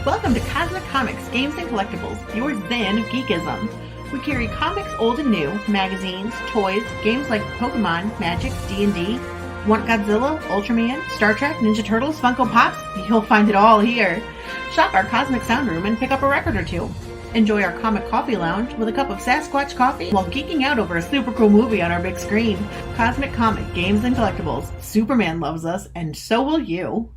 Welcome to Cosmic Comics, Games and Collectibles, your zen of geekism. We carry comics old and new, magazines, toys, games like Pokemon, Magic, D&D. Want Godzilla, Ultraman, Star Trek, Ninja Turtles, Funko Pops? You'll find it all here. Shop our Cosmic Sound Room and pick up a record or two. Enjoy our Comic Coffee Lounge with a cup of Sasquatch coffee while geeking out over a super cool movie on our big screen. Cosmic Comic, Games and Collectibles. Superman loves us, and so will you.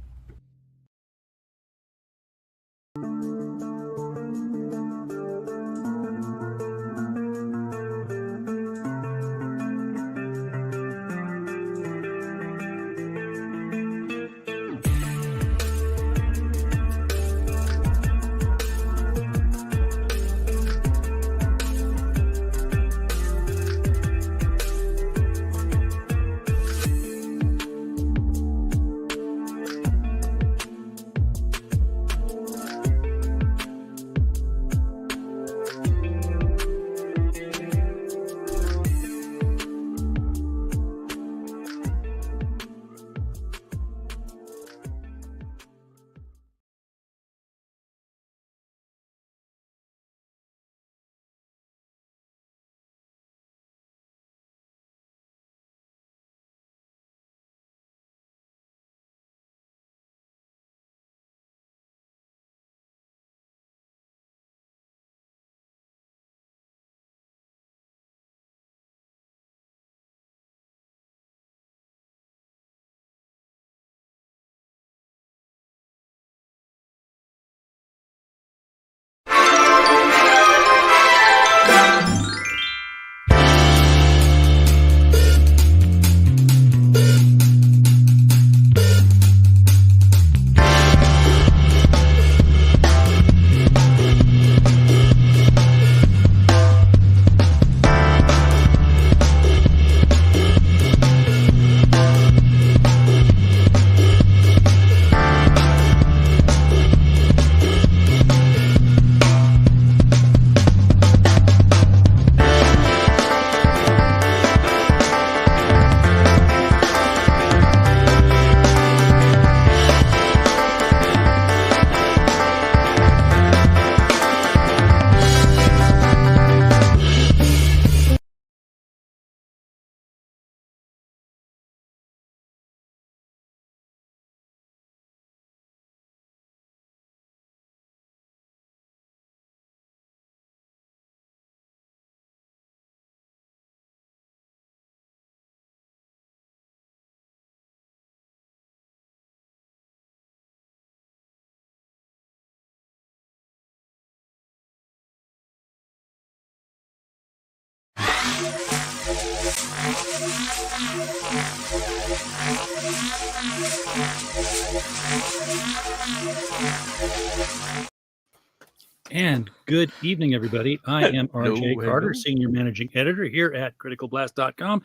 And good evening, everybody. I am RJ Carter, Senior Managing Editor here at CriticalBlast.com,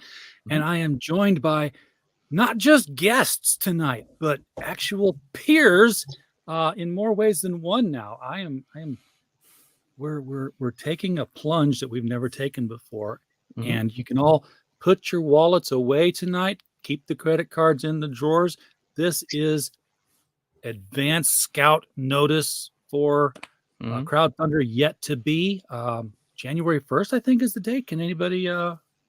and I am joined by not just guests tonight, but actual peers in more ways than one. Now, we're taking a plunge that we've never taken before, and you can all put your wallets away tonight. Keep the credit cards in the drawers. This is advanced scout notice for crowdfunder yet to be. January 1st, I think, is the date. Can anybody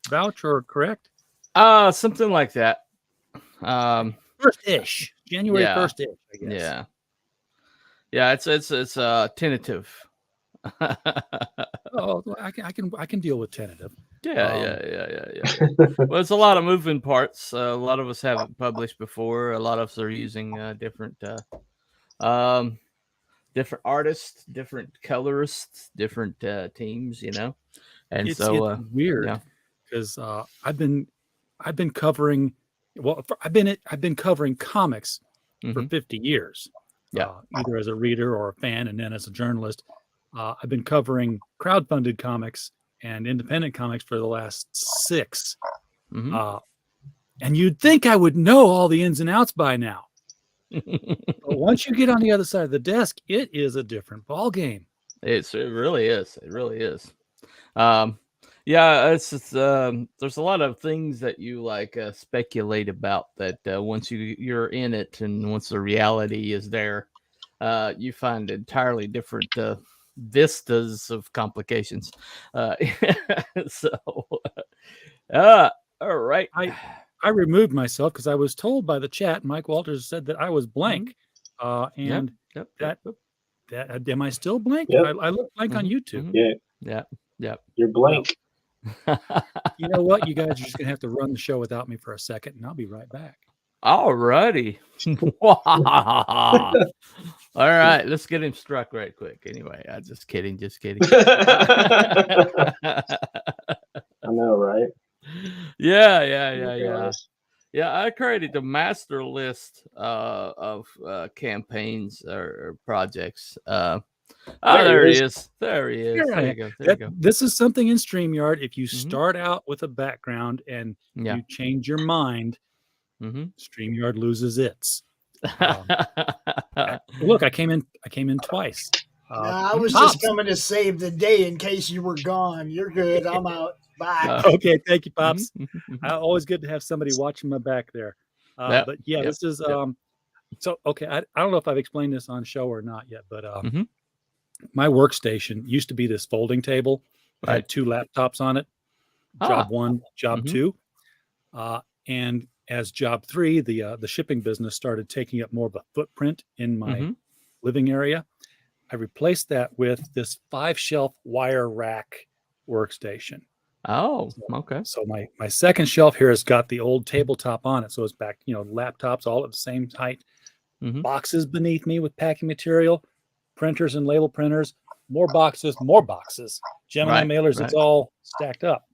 vouch or correct? Something like that. First-ish. January 1st-ish, I guess. Yeah, it's tentative. Oh, I can deal with tentative. Yeah. Well, it's a lot of moving parts. A lot of us haven't published before. A lot of us are using different artists, different colorists, different teams, and it's weird because I've been covering. Well, I've been covering comics for 50 years. Either as a reader or a fan, and then as a journalist. I've been covering crowdfunded comics and independent comics for the last 6. And you'd think I would know all the ins and outs by now. But once you get on the other side of the desk, it is a different ball game. It really is. It really is. It's there's a lot of things that you speculate about that once you're in it and once the reality is there, you find entirely different vistas of complications. So, all right. I removed myself because I was told by the chat, Mike Walters said that I was blank. And that am I still blank? Yep. I look blank on YouTube. Yeah. You're blank. You know what? You guys are just gonna have to run the show without me for a second, and I'll be right back. All righty. All right, let's get him struck right quick. Anyway, just kidding. I know, right? Yeah. I created the master list of campaigns or projects. There he is. There he is. There you go. There you go. This is something in StreamYard. If you start out with a background and you change your mind, StreamYard loses its. Look, I came in twice. I was just coming to save the day in case you were gone. You're good. I'm out. Bye. Okay, thank you, Pops. Always good to have somebody watching my back there. But yeah, this is so okay. I don't know if I've explained this on show or not yet, but my workstation used to be this folding table. I had 2 laptops on it. Job 1, job 2, and as job 3, the shipping business started taking up more of a footprint in my living area. I replaced that with this 5-shelf wire rack workstation. Oh, okay. So my second shelf here has got the old tabletop on it. So it's back, laptops all at the same height, boxes beneath me with packing material, printers and label printers, more boxes, Gemini mailers. It's all stacked up.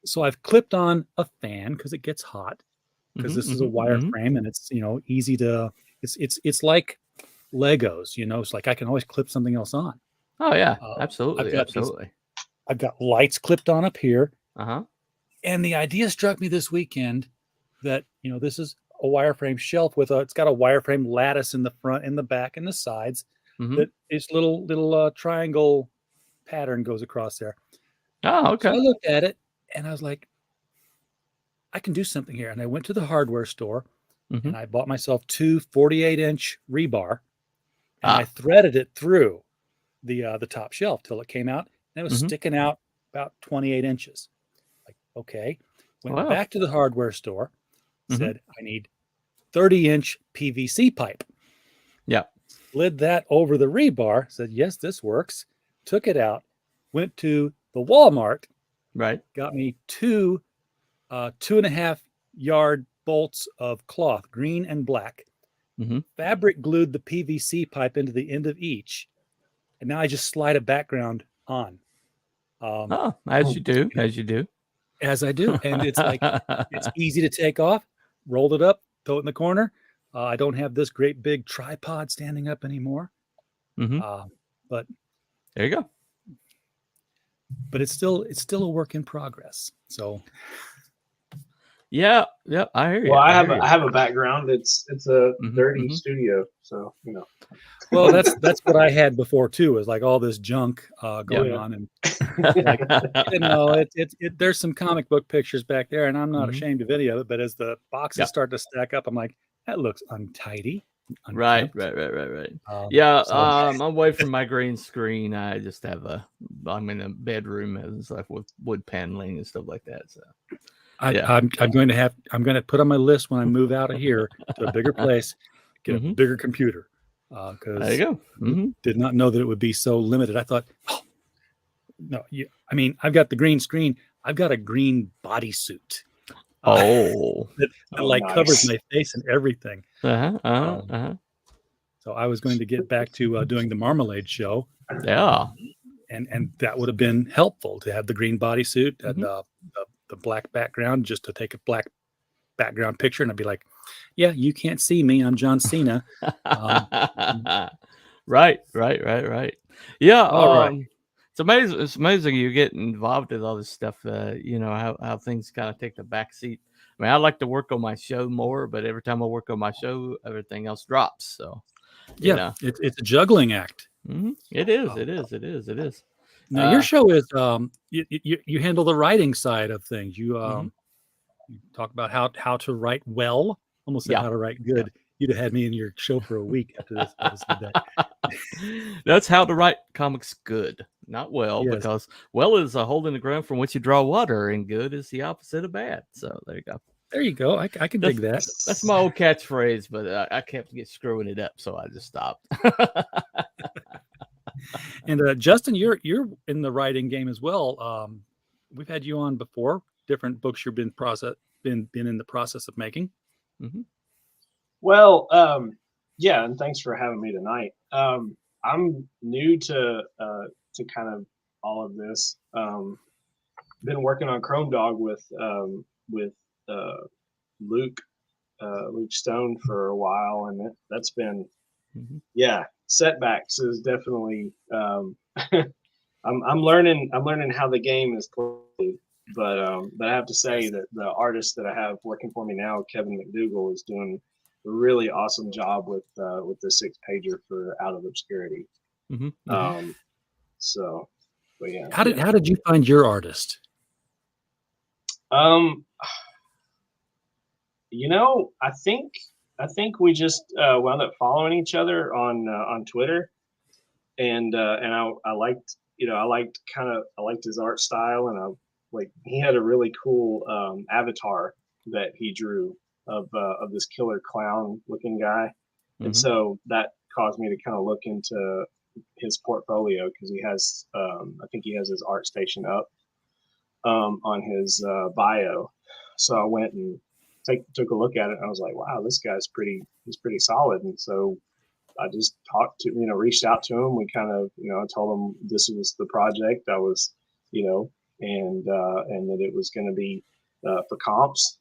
So I've clipped on a fan because it gets hot, because this is a wire frame and it's, easy to, it's like Legos, it's like I can always clip something else on. Oh yeah, absolutely. I've got lights clipped on up here. And the idea struck me this weekend that, this is a wireframe shelf with it's got a wireframe lattice in the front and the back and the sides. That this little triangle pattern goes across there. Oh, okay. So I looked at it and I was like, I can do something here. And I went to the hardware store and I bought myself 2 48-inch rebar and I threaded it through the top shelf till it came out. And it was sticking out about 28 inches. Like, okay. Went back to the hardware store, said, I need 30-inch PVC pipe. Yeah. Slid that over the rebar, said, yes, this works. Took it out, went to the Walmart, got me 2 2.5 yard bolts of cloth, green and black. Fabric glued the PVC pipe into the end of each. And now I just slide a background on. As you do. As I do. And it's like, it's easy to take off, rolled it up, throw it in the corner. I don't have this great big tripod standing up anymore. But there you go. But it's still a work in progress. So yeah, I hear you. Well, I have a background. It's a dirty studio, so Well, that's what I had before too. Was like all this junk going on, and like, there's some comic book pictures back there, and I'm not ashamed of any of it. But as the boxes start to stack up, I'm like, that looks untidy. Right. I'm away from my green screen. I just have I'm in a bedroom and stuff with wood paneling and stuff like that. So I'm going to put on my list when I move out of here to a bigger place, get a bigger computer. Because there you go. Did not know that it would be so limited. I thought, I've got the green screen. I've got a green bodysuit. That nice. Covers my face and everything. So I was going to get back to doing the Marmalade show. Yeah. And that would have been helpful to have the green bodysuit and the black background, just to take a black background picture. And I'd be like, yeah, you can't see me. I'm John Cena. Right. Yeah. All right. It's amazing you get involved with all this stuff. How things kind of take the back seat. I mean, I like to work on my show more, but every time I work on my show, everything else drops. So it's a juggling act. It is. Now your show is you handle the writing side of things. You talk about how to write well, almost how to write good. you'd have had me in your show for a week after this episode. That. That's how to write comics good, not well, Yes. because well is a hole in the ground from which you draw water, and good is the opposite of bad. So there you go. There you go. I can dig that. That's my old catchphrase, but I kept screwing it up, so I just stopped. And Justin, you're in the writing game as well. We've had you on before. Different books you've been in the process of making. Mm-hmm. Well, yeah, and thanks for having me tonight. I'm new to kind of all of this. Been working on Chrome Dog with Luke Stone for a while, and that's been setbacks is definitely. I'm learning how the game is played, but I have to say that the artist that I have working for me now, Kevin McDougall, is doing a really awesome job with the 6-pager for Out of Obscurity. Mm-hmm. So, but yeah. How did you find your artist? I think we just wound up following each other on Twitter, and I liked his art style, and he had a really cool avatar that he drew of this killer clown looking guy, and so that caused me to kind of look into his portfolio, because he has I think he has his art station up on his bio. So I went and took a look at it, and I was like, wow, this guy's he's pretty solid. And so I just reached out to him. We kind of, I told him this was the project I was, and that it was going to be for comps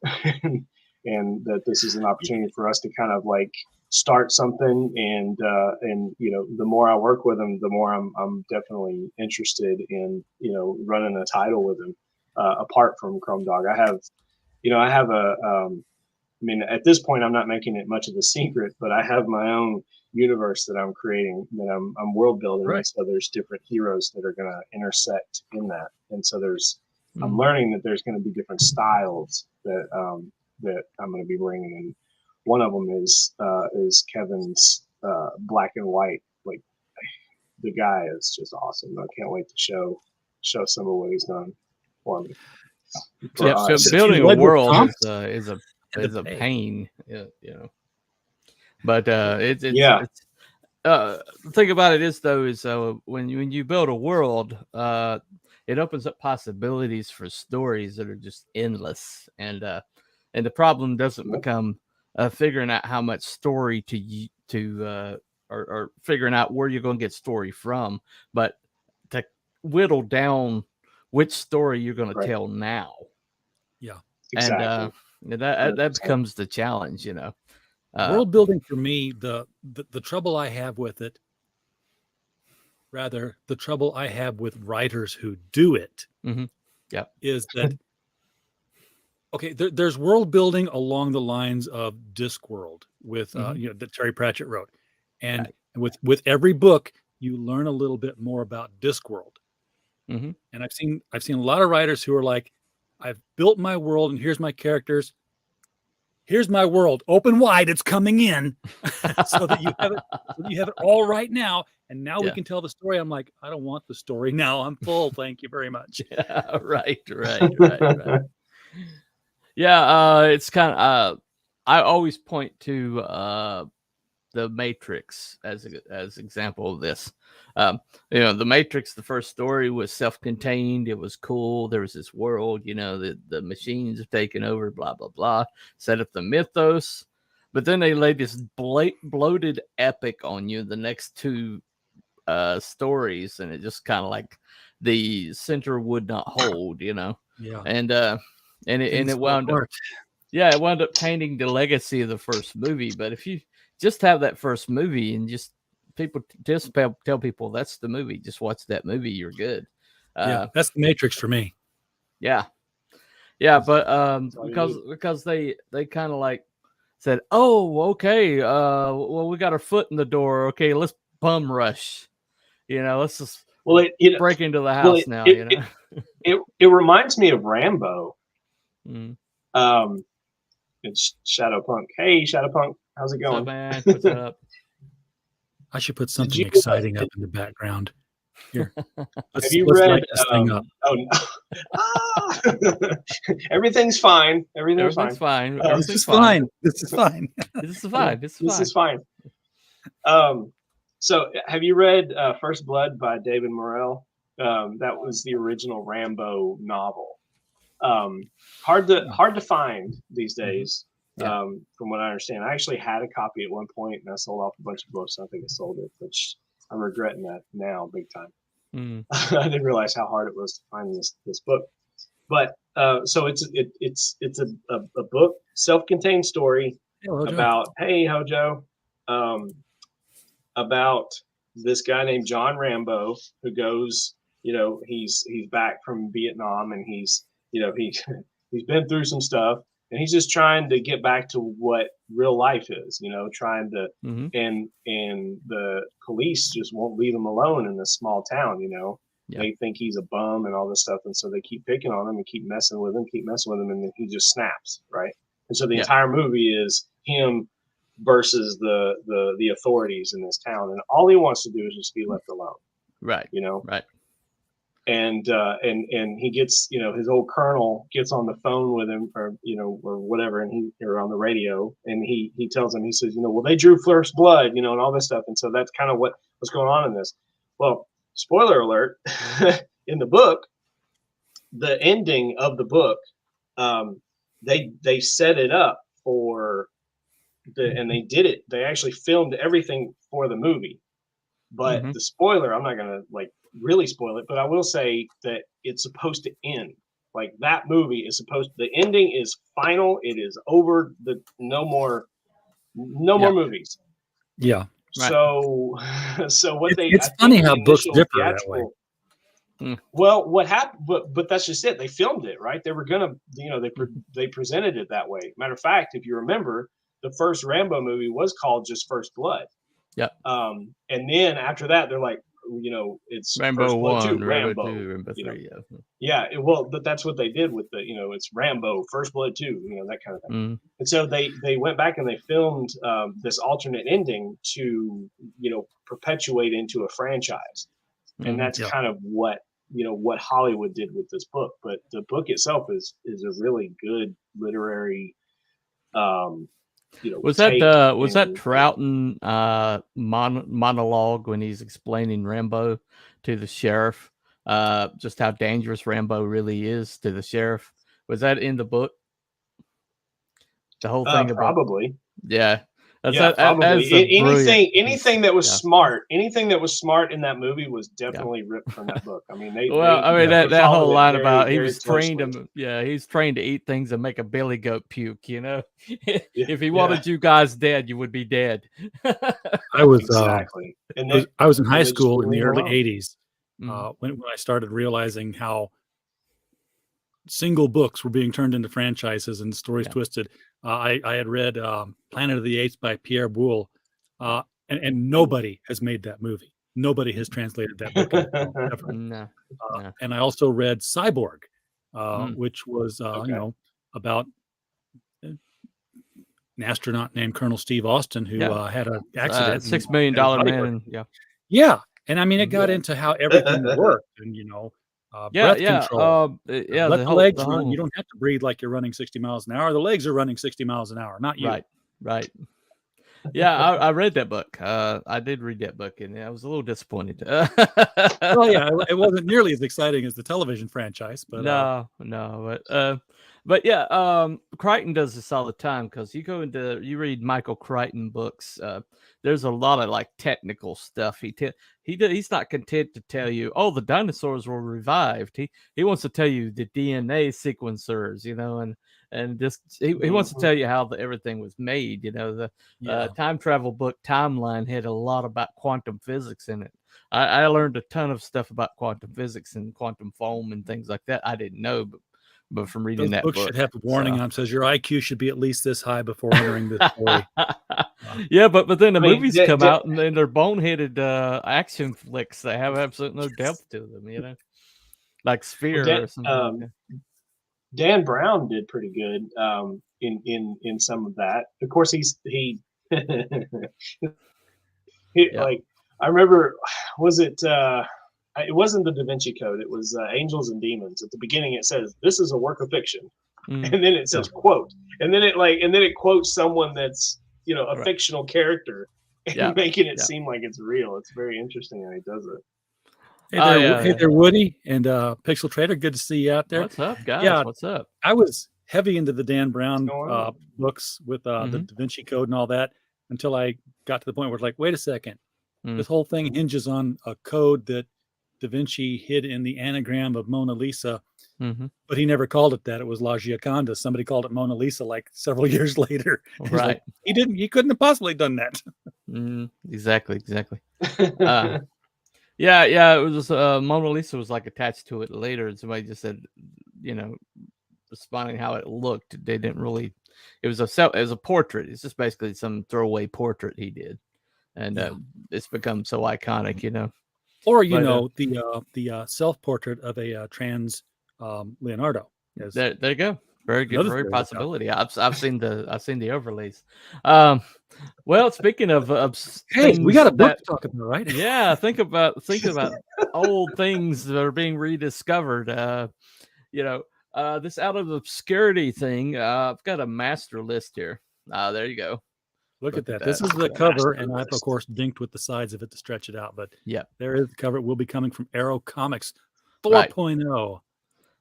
and that this is an opportunity for us to kind of like start something. And the more I work with him, the more I'm definitely interested in, running a title with him, apart from Chrome Dog. I have at this point, I'm not making it much of a secret, but I have my own universe that I'm creating, that I'm world building. Right. So there's different heroes that are going to intersect in that. And so I'm learning that there's going to be different styles that I'm going to be bringing in. One of them is Kevin's black and white. Like, the guy is just awesome. I can't wait to show some of what he's done for me. Building a world is a pain, But the thing about it is when you build a world, it opens up possibilities for stories that are just endless, and the problem doesn't become figuring out how much story or figuring out where you're going to get story from, but to whittle down which story you're going to tell now. Yeah, exactly. And that becomes the challenge, World building for me, the trouble I have with it, rather the trouble I have with writers who do it, is that okay? There's world building along the lines of Discworld with that Terry Pratchett wrote, and with every book you learn a little bit more about Discworld. And I've seen a lot of writers who are like, I've built my world and here's my characters. Here's my world, open wide. It's coming in, so that you have it all right now. And now we can tell the story. I'm like, I don't want the story now. I'm full. Thank you very much. Yeah, right. Yeah, it's kind of. I always point to the Matrix as example of this. The Matrix, the first story was self-contained. It was cool. There was this world, the machines have taken over, blah, blah, blah, set up the mythos. But then they laid this bloated epic on you, the next two stories. And it just kind of like the center would not hold, Yeah. And it wound up. Yeah, it wound up tainting the legacy of the first movie. But if you just have that first movie and tell people that's the movie, just watch that movie, you're good. That's the Matrix for me. Yeah, but because they kind of like said, oh, okay, well, we got our foot in the door, okay, let's bum rush, let's just break into the house now. It reminds me of Rambo. It's Shadowpunk. Hey, Shadowpunk. How's it What's going? up, man? What's up? I should put something you, exciting up in the background. Here, Have you let's read? light this thing up. Oh, no. Ah! Everything's fine. Everything's fine. This is fine. This is fine. This is fine. This is fine. So, have you read First Blood by David Morrell? That was the original Rambo novel. Hard to find these days. From what I understand, I actually had a copy at one point, and I sold off a bunch of books. I think I sold it, which I'm regretting that now, big time. I didn't realize how hard it was to find this book. But so it's a book, self-contained story about Hojo, about this guy named John Rambo who goes, he's back from Vietnam, and he's been through some stuff, and he's just trying to get back to what real life is, trying to, and the police just won't leave him alone in this small town, They think he's a bum and all this stuff, and so they keep picking on him and keep messing with him, and then he just snaps, right? And so the entire movie is him versus the authorities in this town, and all he wants to do is just be left alone, right? Right. And he gets, his old colonel gets on the phone with him, or whatever, and or on the radio, and he tells him, he says, well, they drew first blood, and all this stuff, and so that's kind of what's going on in this. Well, spoiler alert, in the book, the ending of the book, they set it up for and they did it. They actually filmed everything for the movie, but the spoiler, I'm not gonna really spoil it, but I will say that it's supposed to end like that. Movie is the ending is final. It is over. No more movies. Yeah. Right. So what it's funny how books differ that way. Well, what happened? But that's just it. They filmed it, right? They were gonna, they presented it that way. Matter of fact, if you remember, the first Rambo movie was called just First Blood. Yeah. And then after that, they're like, it's Rambo First Blood 1, 2, Rambo 2, Rambo 3. But that's what they did with it's Rambo, First Blood 2, that kind of thing. And so they went back and they filmed this alternate ending to, perpetuate into a franchise. And that's kind of what Hollywood did with this book. But the book itself is a really good literary was that Troughton monologue when he's explaining Rambo to the sheriff, just how dangerous Rambo really is to the sheriff? Was that in the book? The whole thing about probably. Yeah. Probably. Anything that was smart, anything that was smart in that movie was definitely ripped from that book. I mean, that whole line about he was trained to, he's trained to eat things and make a billy goat puke. If he wanted you guys dead, you would be dead. I was exactly. I was in high school in the early '80s when I started realizing how single books were being turned into franchises and stories twisted. I had read Planet of the Apes by Pierre Boulle, and nobody has made that movie. Nobody has translated that book ever. No. And I also read Cyborg, which was about an astronaut named Colonel Steve Austin who had an accident. $6 million man. Yeah. And I mean, it got into how everything worked, and breath control. Let the legs run. You don't have to breathe like you're running 60 miles an hour. The legs are running 60 miles an hour, not you. Right. Yeah, I read that book. I did read that book, and I was a little disappointed. Well, yeah, it wasn't nearly as exciting as the television franchise, but but yeah, Crichton does this all the time because you read Michael Crichton books. There's a lot of technical stuff. He's not content to tell you, oh, the dinosaurs were revived. He wants to tell you the DNA sequencers, and just he wants to tell you how everything was made. The time travel book Timeline had a lot about quantum physics in it. I learned a ton of stuff about quantum physics and quantum foam and things like that. I didn't know, but from reading that book, should have a warning on says your IQ should be at least this high before entering this story. Yeah, but then the movies come out and they're boneheaded action flicks. They have absolutely no depth to them, like Sphere or something. Dan Brown did pretty good in some of that. Of course, he Like I remember, was it? It wasn't the Da Vinci Code. It was Angels and Demons. At the beginning, it says, "This is a work of fiction," and then it says "quote," and then it quotes someone that's a fictional character, and making it seem like it's real. It's very interesting how he does it. Hey there, Woody and Pixel Trader. Good to see you out there. What's up, guys? Yeah, what's up? I was heavy into the Dan Brown books with the Da Vinci Code and all that until I got to the point where it's like, wait a second, this whole thing hinges on a code that Da Vinci hid in the anagram of Mona Lisa, but he never called it that. It was La Gioconda. Somebody called it Mona Lisa like several years later. Right. Like, he couldn't have possibly done that. Exactly. Yeah. It was Mona Lisa was like attached to it later, and somebody just said, responding how it looked. They didn't really. It was a portrait. It's just basically some throwaway portrait he did, and it's become so iconic, Or the self portrait of a trans Leonardo. There you go. Very good, very possibility. I've seen the overlays. Well, speaking of hey, we got a book to talk about, right? Yeah, think about old things that are being rediscovered. This Out of Obscurity thing. I've got a master list here. There you go. Look at that. This is the cover, and I've of course dinked with the sides of it to stretch it out. But there is the cover. It will be coming from Arrow Comics 4.0.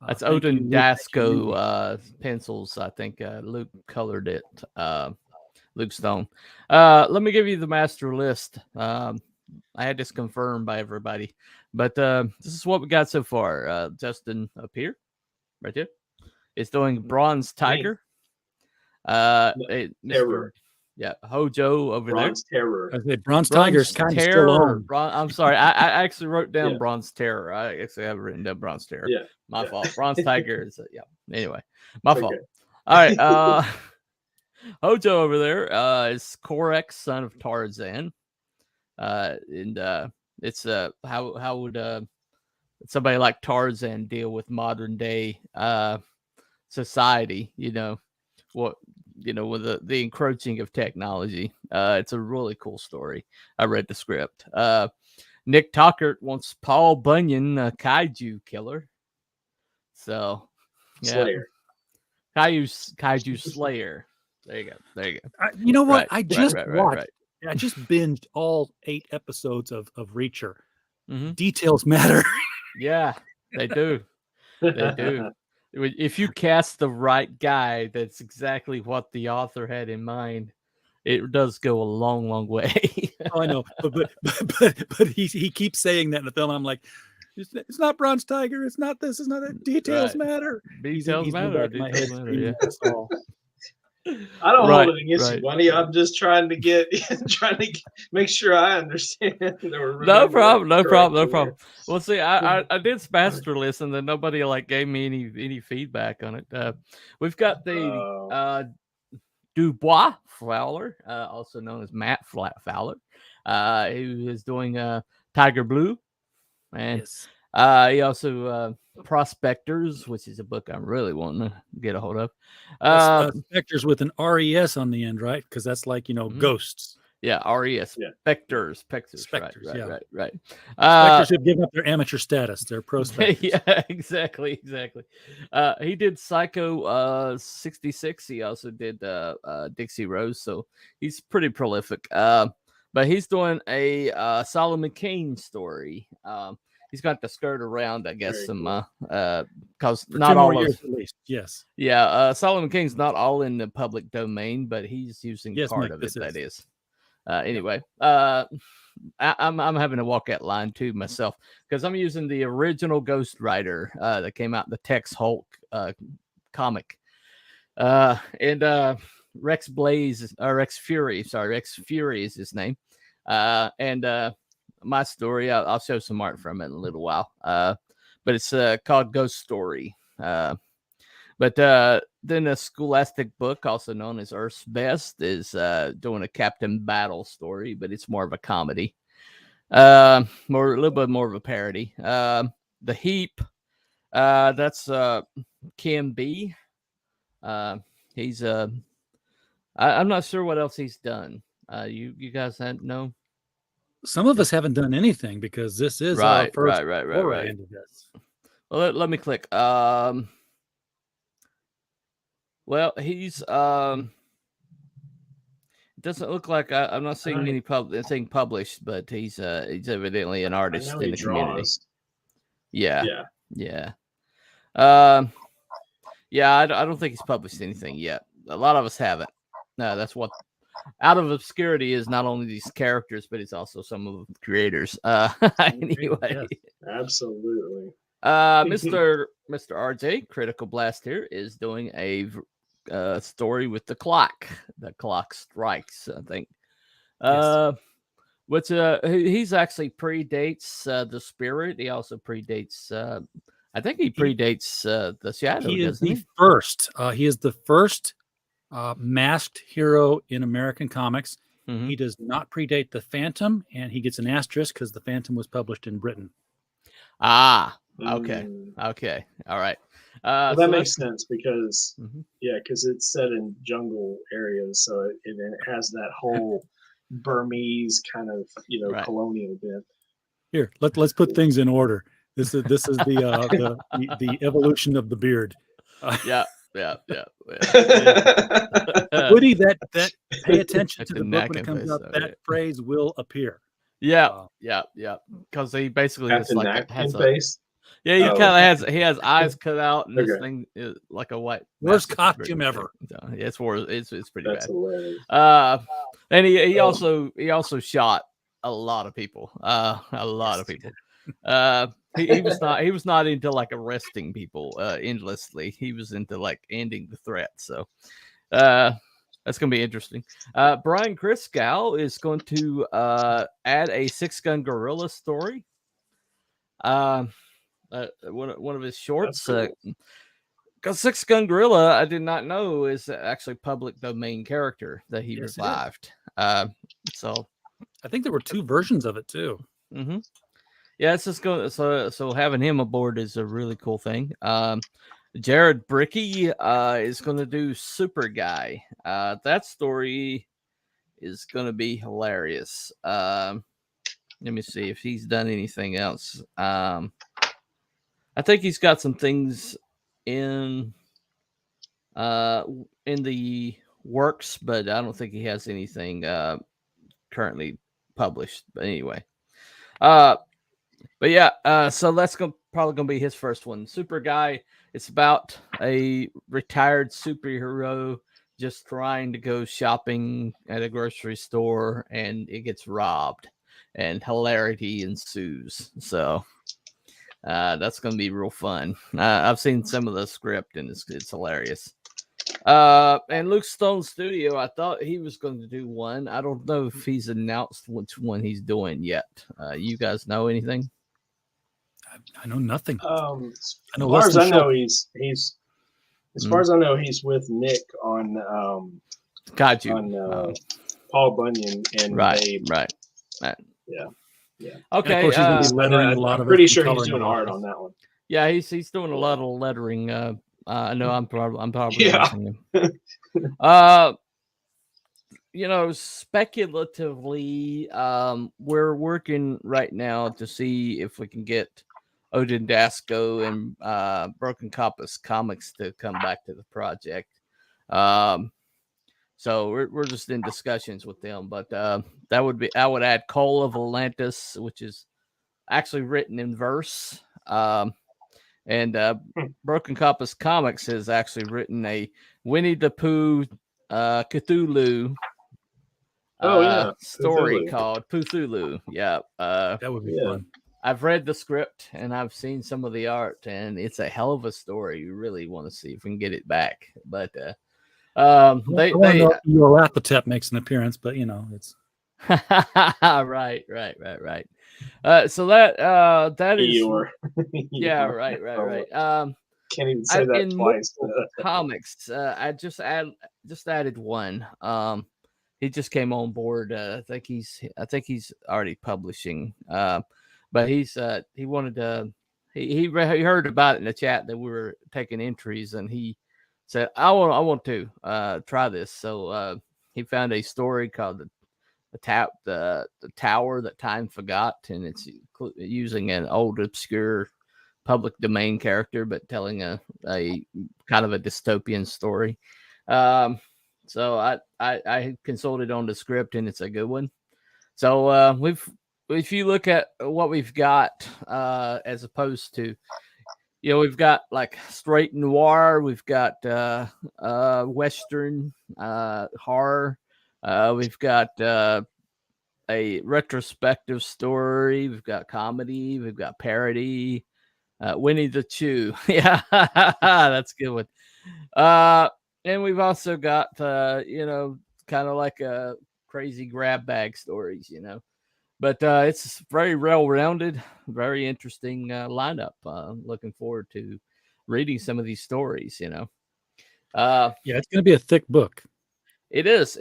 That's Odin Dasco pencils. I think Luke colored it. Luke Stone. Let me give you the master list. I had this confirmed by everybody, but this is what we got so far. Justin up here, right there, is doing Bronze Tiger. Terror. Yeah, Hojo over Bronze there. Terror. I say Bronze Tiger's kind of still on. I'm sorry. I actually wrote down Bronze Terror. I actually have written down Bronze Terror. Yeah. My fault. Bronze Tiger is Anyway, my fault. All right. Hojo over there is Korex, son of Tarzan. And it's how would somebody like Tarzan deal with modern day society? With the encroaching of technology. It's a really cool story. I read the script. Nick Tockert wants Paul Bunyan, a kaiju killer. So, Slayer. Kaiju Slayer. There you go. You know what? I just watched. I just binged all 8 episodes of Reacher. Details matter. Yeah, they do. They do. If you cast the right guy, that's exactly what the author had in mind. It does go a long, long way. Oh, I know, but he keeps saying that in the film. I'm like, it's not Bronze Tiger. It's not this. It's not that. Details matter. Details matter. Details matter. Yeah. That's all. I don't hold it against you, buddy. I'm just trying to make sure I understand. No problem. Well, see, I did master list, and then nobody gave me any feedback on it. We've got the Dubois Fowler, also known as Matt Fowler, who is doing Tiger Blue, and he also Prospectors, which is a book I'm really wanting to get a hold of. Specters with an RES on the end, right? Because that's like ghosts. Yeah, RES. Yeah. Specters. Right. Specters have given up their amateur status. They're prospectors. Yeah, exactly. He did Psycho 66. He also did Dixie Rose, so he's pretty prolific. But he's doing a Solomon Kane story. He's got to skirt around, I guess, because not all of at least. Yes. Yeah, Solomon King's not all in the public domain, but he's using part of it. That is. Anyway, I'm having to walk that line too myself because I'm using the original Ghost Rider that came out in the Tex Hulk comic, and Rex Fury is his name, and my story. I'll show some art from it in a little while. But it's called Ghost Story. But then a Scholastic book, also known as Earth's Best, is doing a Captain Battle story, but it's more of a comedy. A little bit more of a parody. The Heap, that's Kim B. He's I'm not sure what else he's done. You guys know? Some of us haven't done anything because this is our first foray into this. Well, let me click. Well, he's doesn't look like I'm not seeing anything published, but he's evidently an artist in the community. Yeah. I don't think he's published anything yet. A lot of us haven't. No, that's what Out of Obscurity is not only these characters, but it's also some of the creators. Anyway, yes, absolutely. Mr. RJ Critical Blast here is doing a story with the clock. The clock strikes, I think. Which he's actually predates the Spirit. He also predates. I think he predates the Shadow. He is the first. He is the first masked hero in American comics. Mm-hmm. He does not predate the Phantom, and he gets an asterisk because the Phantom was published in Britain. Okay, all right. Well, that makes sense because because it's set in jungle areas, so it has that whole Burmese kind of colonial bit. Here, let's put things in order. This is the evolution of the beard. Yeah. Woody, that pay attention to the book when it comes out. That phrase will appear. Yeah. Because he basically has a face. Yeah, he kind of has eyes cut out, and this thing is like a white. Worst costume ever. So, yeah, it's pretty That's bad. Hilarious. And he also shot a lot of people. A lot of people. He was not into like arresting people endlessly. He was into like ending the threat. So that's gonna be interesting. Brian Christgau is going to add a 6-Gun Gorilla story. One of his shorts. Because 6-Gun Gorilla, I did not know, is actually public domain character that he revived. So I think there were 2 versions of it too. Mm-hmm. Yeah, it's just going. So having him aboard is a really cool thing. Jared Bricky is going to do Super Guy. That story is going to be hilarious. Let me see if he's done anything else. I think he's got some things in the works, but I don't think he has anything currently published. But anyway, but yeah, so that's probably gonna be his first one. Super Guy. It's about a retired superhero just trying to go shopping at a grocery store, and it gets robbed, and hilarity ensues. So that's gonna be real fun. I've seen some of the script, and it's hilarious. And Luke Stone Studio, I thought he was going to do one. I don't know if he's announced which one he's doing yet. You guys know anything? I know nothing. As far as I know, he's as far as I know, he's with Nick on Got you. On Paul Bunyan and Babe. Right. Yeah. Okay. And of course, he's lettering a lot I'm pretty sure he's doing art on that one. Yeah, he's doing a lot of lettering. I know I'm probably him. Speculatively, we're working right now to see if we can get Odin Dasko and Broken Compass Comics to come back to the project. So we're just in discussions with them, but I would add Call of Atlantis, which is actually written in verse. And Broken Compass Comics has actually written a Winnie the Pooh Cthulhu story called Cthulhu. Yeah. That would be fun. I've read the script and I've seen some of the art, and it's a hell of a story. You really want to see if we can get it back. But Urathotep makes an appearance, but it's right. So that is yeah, right. Can't even say that twice. Comics. I just added one. He just came on board. I think he's already publishing. But he wanted to. He heard about it in the chat that we were taking entries, and he said, "I want to try this." So he found a story called the tower that time forgot, and it's using an old obscure public domain character, but telling a kind of a dystopian story. So I consulted on the script, and it's a good one. So if you look at what we've got, as opposed to, we've got like straight noir, we've got Western horror, we've got a retrospective story, we've got comedy, we've got parody, Winnie the Pooh. Yeah, that's a good one. And we've also got, kind of like a crazy grab bag stories, but it's very well-rounded, very interesting lineup. Looking forward to reading some of these stories, Yeah, it's going to be a thick book. It is.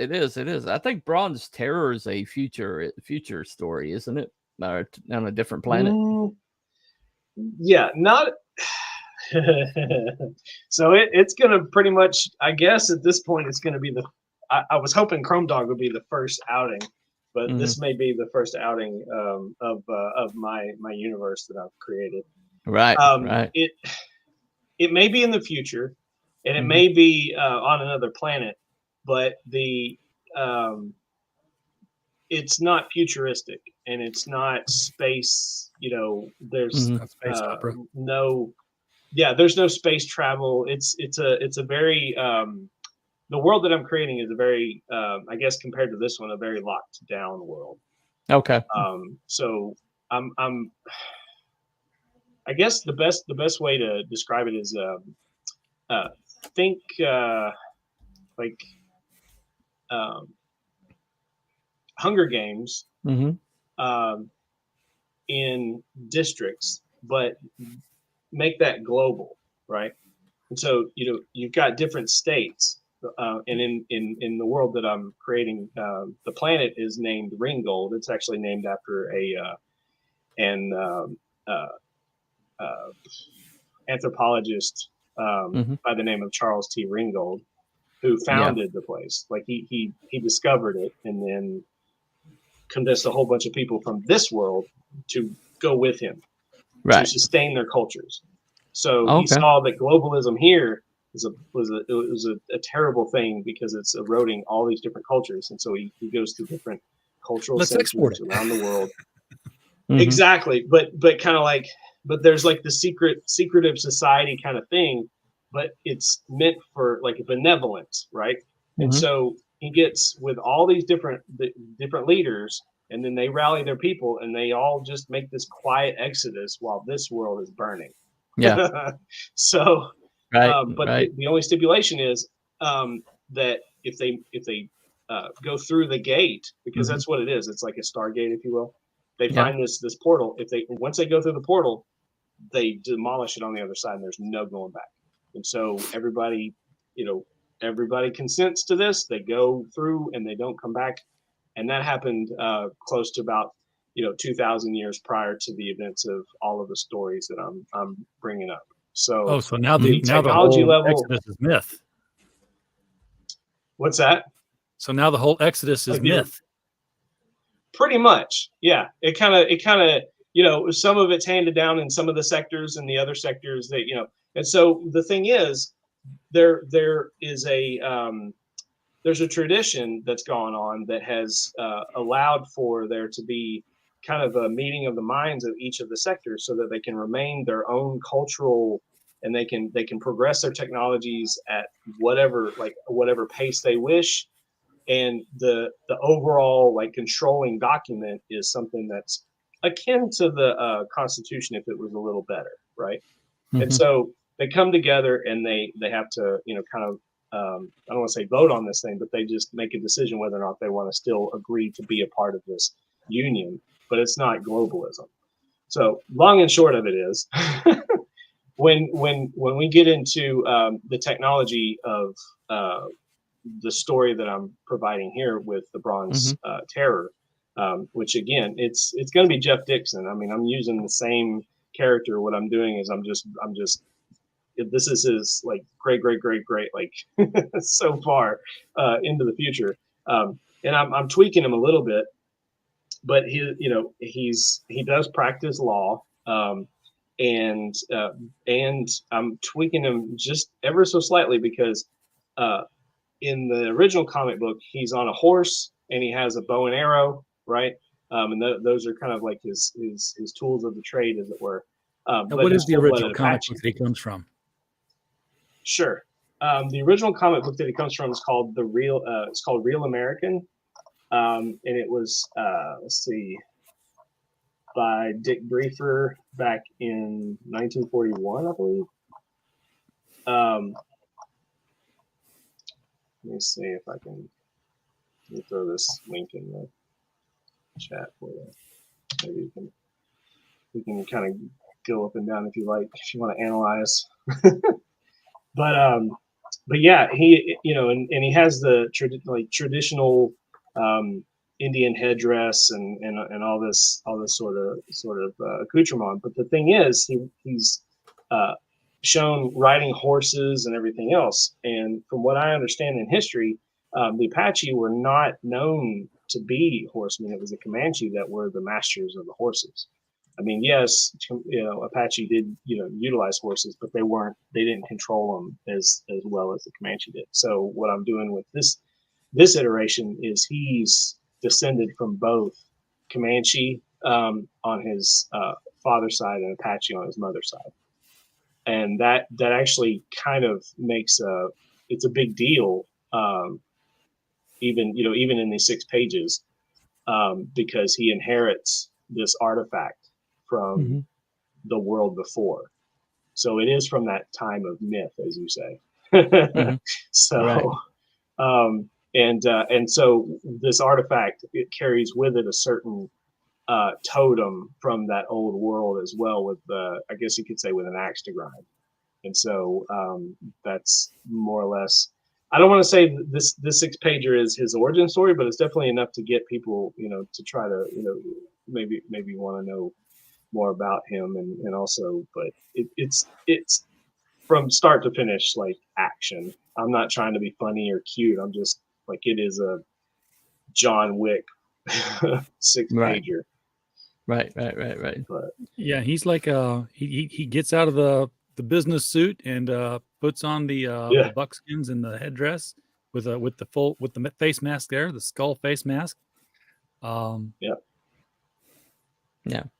I think Bronze Terror is a future story, isn't it? On a different planet. Yeah, not. So it's going to pretty much, I guess at this point, it's going to be I was hoping Chrome Dog would be the first outing, but this may be the first outing of my universe that I've created. Right. Right. It may be in the future, and it may be on another planet, but it's not futuristic, and it's not space. There's space opera. There's no space travel. It's a very the world that I'm creating is a very I guess compared to this one, a very locked down world. Okay. So I'm I guess the best way to describe it is think like Hunger Games in districts, but make that global, right? And so you've got different states, and in the world that I'm creating, the planet is named Ringgold. It's actually named after an anthropologist by the name of Charles T. Ringgold, who founded the place. Like he discovered it, and then convinced a whole bunch of people from this world to go with him to sustain their cultures. So he saw that globalism here was a terrible thing because it's eroding all these different cultures, and so he goes to different cultural centers around the world. Exactly, but kind of like, but there's like the secretive society kind of thing, but it's meant for like a benevolence, right? And so he gets with all these different leaders, and then they rally their people, and they all just make this quiet exodus while this world is burning. Yeah. So, the only stipulation is that if they go through the gate, because that's what it is. It's like a Stargate, if you will. They find this portal. Once they go through the portal, they demolish it on the other side, and there's no going back. And so everybody consents to this. They go through and they don't come back. And that happened close to about 2,000 years prior to the events of all of the stories that I'm bringing up. So so now the technology level Exodus is myth. What's that? So now the whole Exodus is myth. Pretty much, yeah. It kind of some of it's handed down in some of the sectors, and the other sectors that And so the thing is, there is there's a tradition that's gone on that has allowed for there to be kind of a meeting of the minds of each of the sectors, so that they can remain their own cultural, and they can progress their technologies at whatever pace they wish. And the overall like controlling document is something that's akin to the Constitution if it was a little better, right? And so they come together, and they have to kind of I don't want to say vote on this thing, but they just make a decision whether or not they want to still agree to be a part of this union. But it's not globalism. So long and short of it is, when we get into the technology of the story that I'm providing here with the Bronze Terror, which again, it's going to be Jeff Dixon. I mean, I'm using the same character. What I'm doing is I'm just this is his like great like so far into the future. I'm tweaking him a little bit, but he does practice law, and I'm tweaking him just ever so slightly because in the original comic book he's on a horse and he has a bow and arrow, right? And those are kind of like his tools of the trade, as it were. Now, But what is he's the full-blooded original comic Apache. book that he comes from? Sure. The original comic book that it comes from is called it's called Real American, and it was let's see, by Dick Briefer back in 1941, I believe. Let me see if I can. Let me throw this link in the chat for you. Maybe we can kind of go up and down if you like, if you want to analyze. But yeah, he and he has the traditional Indian headdress and all this sort of accoutrement. But the thing is, he's shown riding horses and everything else. And from what I understand in history, the Apache were not known to be horsemen. It was the Comanche that were the masters of the horses. I mean, yes, Apache did, utilize horses, but they didn't control them as well as the Comanche did. So what I'm doing with this iteration is he's descended from both Comanche on his father's side and Apache on his mother's side. And that actually kind of makes it's a big deal, even in these 6 pages, because he inherits this artifact from the world before. So it is from that time of myth, as you say. So, right. And so this artifact, it carries with it a certain totem from that old world as well, with I guess you could say with an axe to grind. And so that's more or less. I don't want to say this 6-pager is his origin story, but it's definitely enough to get people, to try to, maybe want to know more about him, and also, but it's from start to finish, like, action. I'm not trying to be funny or cute. I'm just like, it is a John Wick 6-pager. Right. But yeah, he's like he gets out of the business suit and puts on the buckskins and the headdress with the face mask there, the skull face mask. Yeah.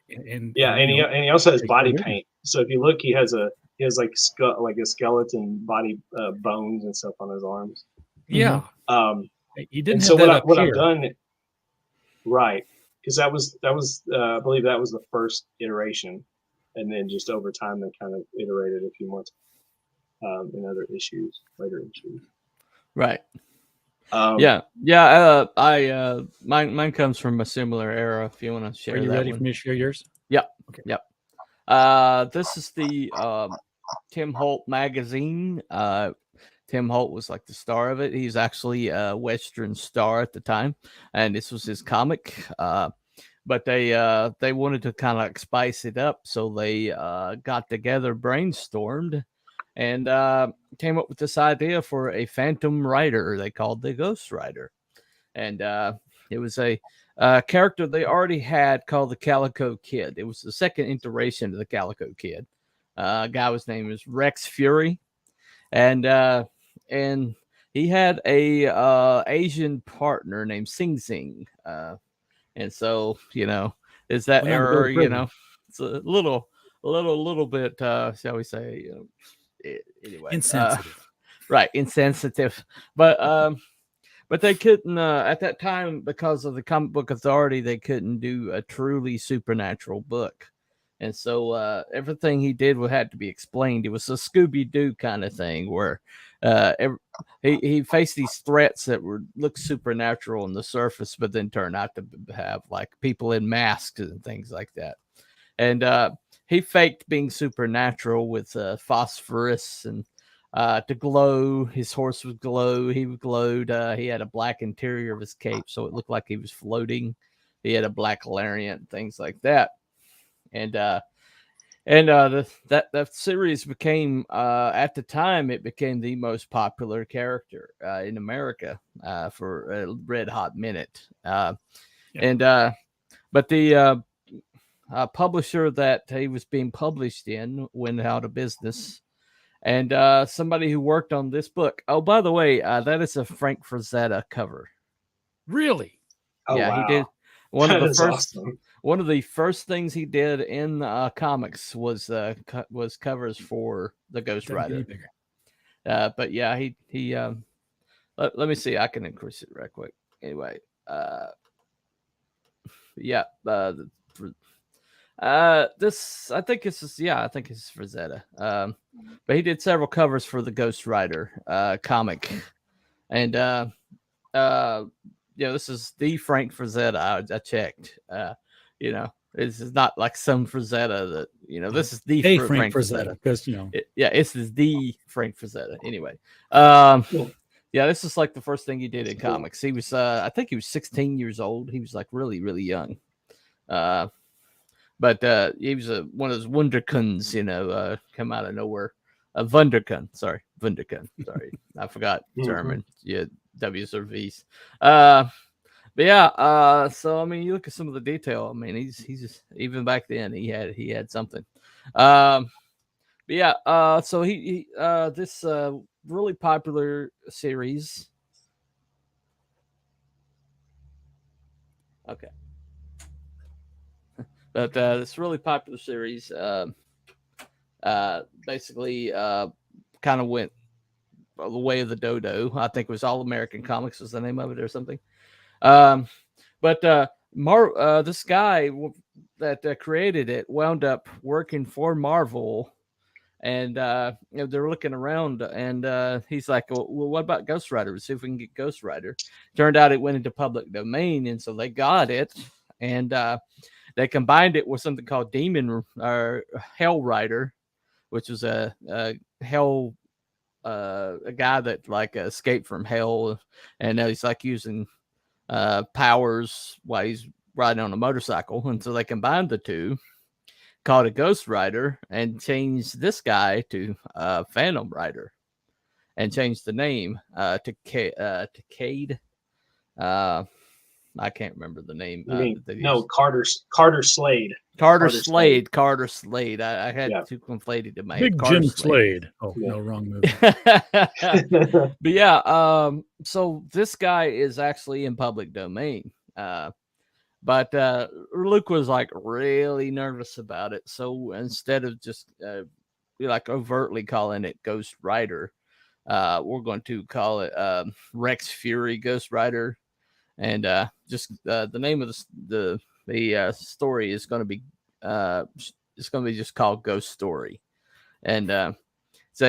And he also has body paint. So if you look, he has like a skeleton body, bones and stuff on his arms. Yeah. He didn't. And so what I've done, right? Because that was I believe that was the first iteration, and then just over time they kind of iterated a few more in other later issues. Right. Mine comes from a similar era. If you want to share, are you that ready one. for me to share yours? Yeah. Okay. Yep. This is the Tim Holt magazine. Tim Holt was like the star of it. He's actually a Western star at the time, and this was his comic. But they wanted to kind of like spice it up, so they got together, brainstormed, and came up with this idea for a Phantom Rider they called the Ghost Rider. And it was a character they already had called the Calico Kid. It was the second iteration of the Calico Kid. Guy's name is Rex Fury. And he had a Asian partner named Sing Sing. And so, is that error, it's a little bit, shall we say, anyway, insensitive. Right. Insensitive. But they couldn't, at that time, because of the Comic Book Authority, they couldn't do a truly supernatural book. And so everything he did had to be explained. It was a Scooby-Doo kind of thing where he faced these threats that look supernatural on the surface, but then turn out to have like people in masks and things like that. And he faked being supernatural with phosphorus and to glow. His horse would glow. He glowed. He had a black interior of his cape, so it looked like he was floating. He had a black lariat and things like that. And And that series became at the time it became the most popular character in America for a red hot minute. And but the publisher that he was being published in went out of business. And somebody who worked on this book. Oh, by the way, that is a Frank Frazetta cover. Really? Oh, yeah, wow. he did one of the first. Awesome. One of the first things he did in comics was covers for the Ghost Rider. But yeah, he let me see. I can increase it real quick. Anyway, yeah. This I think it's just, I think it's Frazetta. But he did several covers for the Ghost Rider comic, and this is the Frank Frazetta. I checked. This is not like some Frazetta that this is the Frank Frazetta because this is the Frank Frazetta. Anyway, this is like the first thing he did in comics. He was I think he was 16 years old. He was like really, really young. But he was one of those Wunderkunds, come out of nowhere. Wunderkund, sorry. I forgot German. Yeah, W's or V's. But yeah, so I mean, you look at some of the detail. I mean, he's just, even back then he had something. But yeah, so he this really popular series. Okay. But this really popular series basically kind of went the way of the dodo. I think it was All American Comics was the name of it or something. But this guy that created it wound up working for Marvel, and they're looking around, and he's like, well, what about Ghost Rider? Let's see if we can get Ghost Rider. Turned out it went into public domain, and so they got it, and they combined it with something called Demon or Hell Rider, which was a hell a guy that like escaped from hell, and he's like using powers while he's riding on a motorcycle, and so they combined the two, called a Ghost Rider, and changed this guy to Phantom Rider, and changed the name to Cade. I can't remember the name. Carter Slade. Carter Slade. I had two conflated in my head. Big Carter Jim Slade. Oh, no, wrong movie. But yeah, so this guy is actually in public domain. But Luke was like really nervous about it. So instead of just like overtly calling it Ghost Rider, we're going to call it Rex Fury Ghost Rider. And just the name of the story is going to be just called Ghost Story, and it's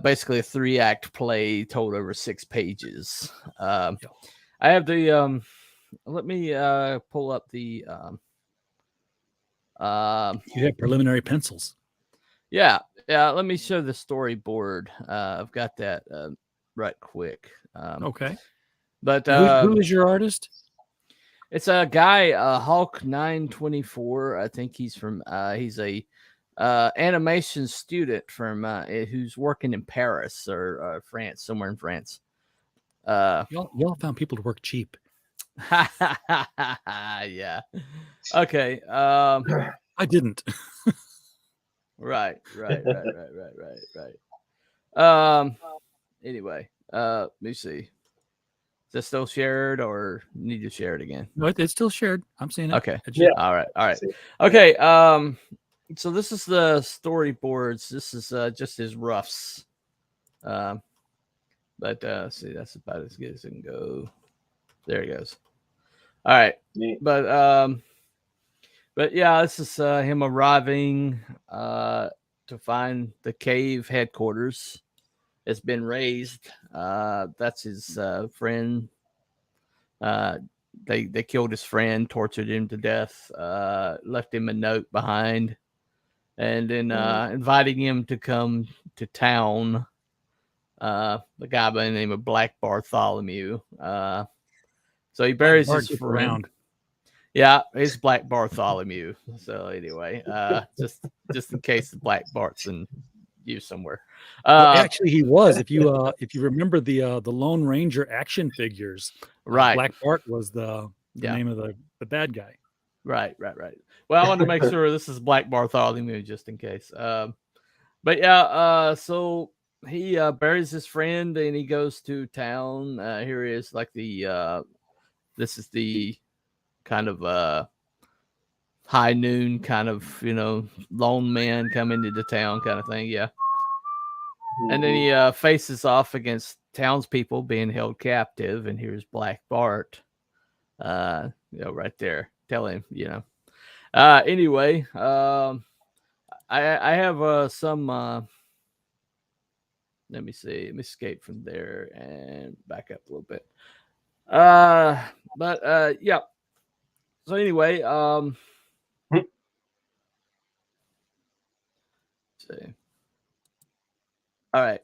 basically a 3-act play told over 6 pages. I have the let me pull up the you have preliminary pencils. Yeah, let me show the storyboard. I've got that right quick. Okay. But who is your artist? It's a guy, Hulk 924. I think he's from. He's a animation student from who's working in Paris or France, somewhere in France. Y'all found people to work cheap. Yeah. Okay. I didn't. Right. Anyway, let me see. Is this still shared, or need to share it again? No, it's still shared. I'm seeing it. Okay. Yeah. All right. Okay. So this is the storyboards. This is just his roughs. But see, that's about as good as it can go. There it goes. All right. But yeah, this is him arriving to find the cave headquarters. It's been raised. That's his friend. They killed his friend, tortured him to death, left him a note behind, and then inviting him to come to town. The guy by the name of Black Bartholomew. So he buries his friend. Yeah, it's Black Bartholomew. So anyway, just in case the Black Bart's in use somewhere. Well, actually, he was. If you remember the Lone Ranger action figures, right? Black Bart was the name of the bad guy. Right. Well, I wanted to make sure this is Black Bartholomew just in case. But yeah, so he buries his friend and he goes to town. Here he is, like this is the kind of high noon kind of, lone man coming into town kind of thing. Yeah. And then he faces off against townspeople being held captive. And here's Black Bart, right there. Tell him, anyway, I have some. Let me see. Let me escape from there and back up a little bit. But yeah. So anyway, let's see. All right.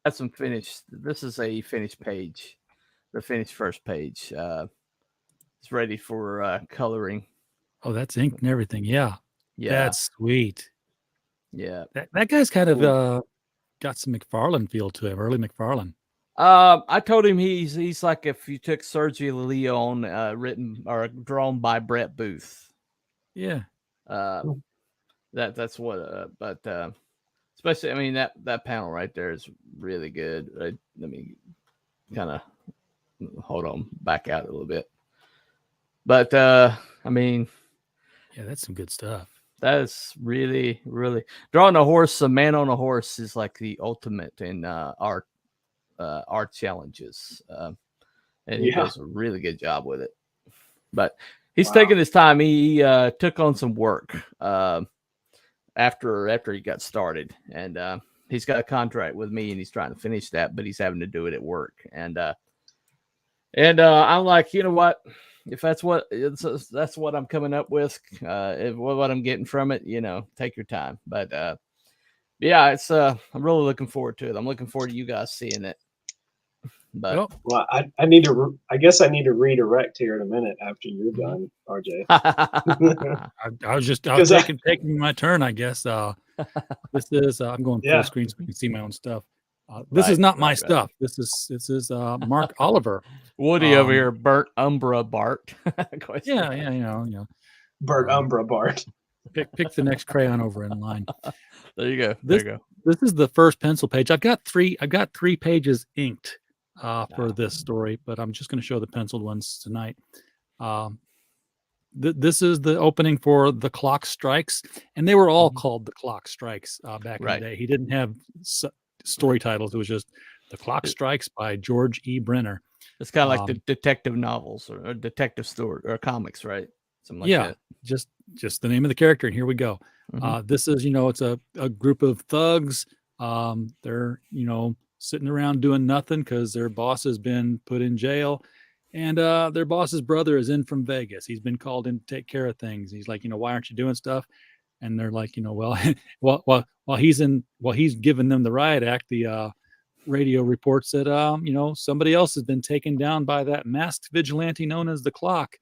That's some finished. This is a finished page. The finished first page. It's ready for coloring. Oh, that's inked and everything. Yeah. That's sweet. Yeah. That guy's kind of got some McFarlane feel to him, early McFarlane. I told him he's like if you took Sergio Leone, written or drawn by Brett Booth. Yeah. That's what. But especially, I mean that panel right there is really good. Let me kind of hold on, back out a little bit. But I mean, yeah, that's some good stuff. That is really, really drawing a horse. A man on a horse is like the ultimate in art challenges, and he does a really good job with it. But he's taking his time. He took on some work after he got started, and he's got a contract with me, and he's trying to finish that, but he's having to do it at work. And I'm like, you know what? If that's what I'm coming up with, what I'm getting from it, take your time. But yeah, it's I'm really looking forward to it. I'm looking forward to you guys seeing it. But well, I need to. I guess I need to redirect here in a minute after you're done, RJ. I was taking my turn, I guess. This is I'm going full screen so you can see my own stuff. This is not my stuff. This is Mark Oliver. Woody over here, Bert Umbra Bart. Yeah. Bert Umbra Bart. Pick the next crayon over in line. There you go. This is the first pencil page. I've got three pages inked for this story, but I'm just going to show the penciled ones tonight. This is the opening for The Clock Strikes, and they were all called The Clock Strikes back in the day. He didn't have story titles. It was just The Clock Strikes by George E. Brenner. It's kind of like the detective novels or detective story or comics, right? Something like that. Just the name of the character, and here we go. This is, it's a group of thugs. They're, sitting around doing nothing because their boss has been put in jail, and their boss's brother is in from Vegas. He's been called in to take care of things. He's like, why aren't you doing stuff? And they're like, while he's giving them the riot act, the radio reports that somebody else has been taken down by that masked vigilante known as the Clock.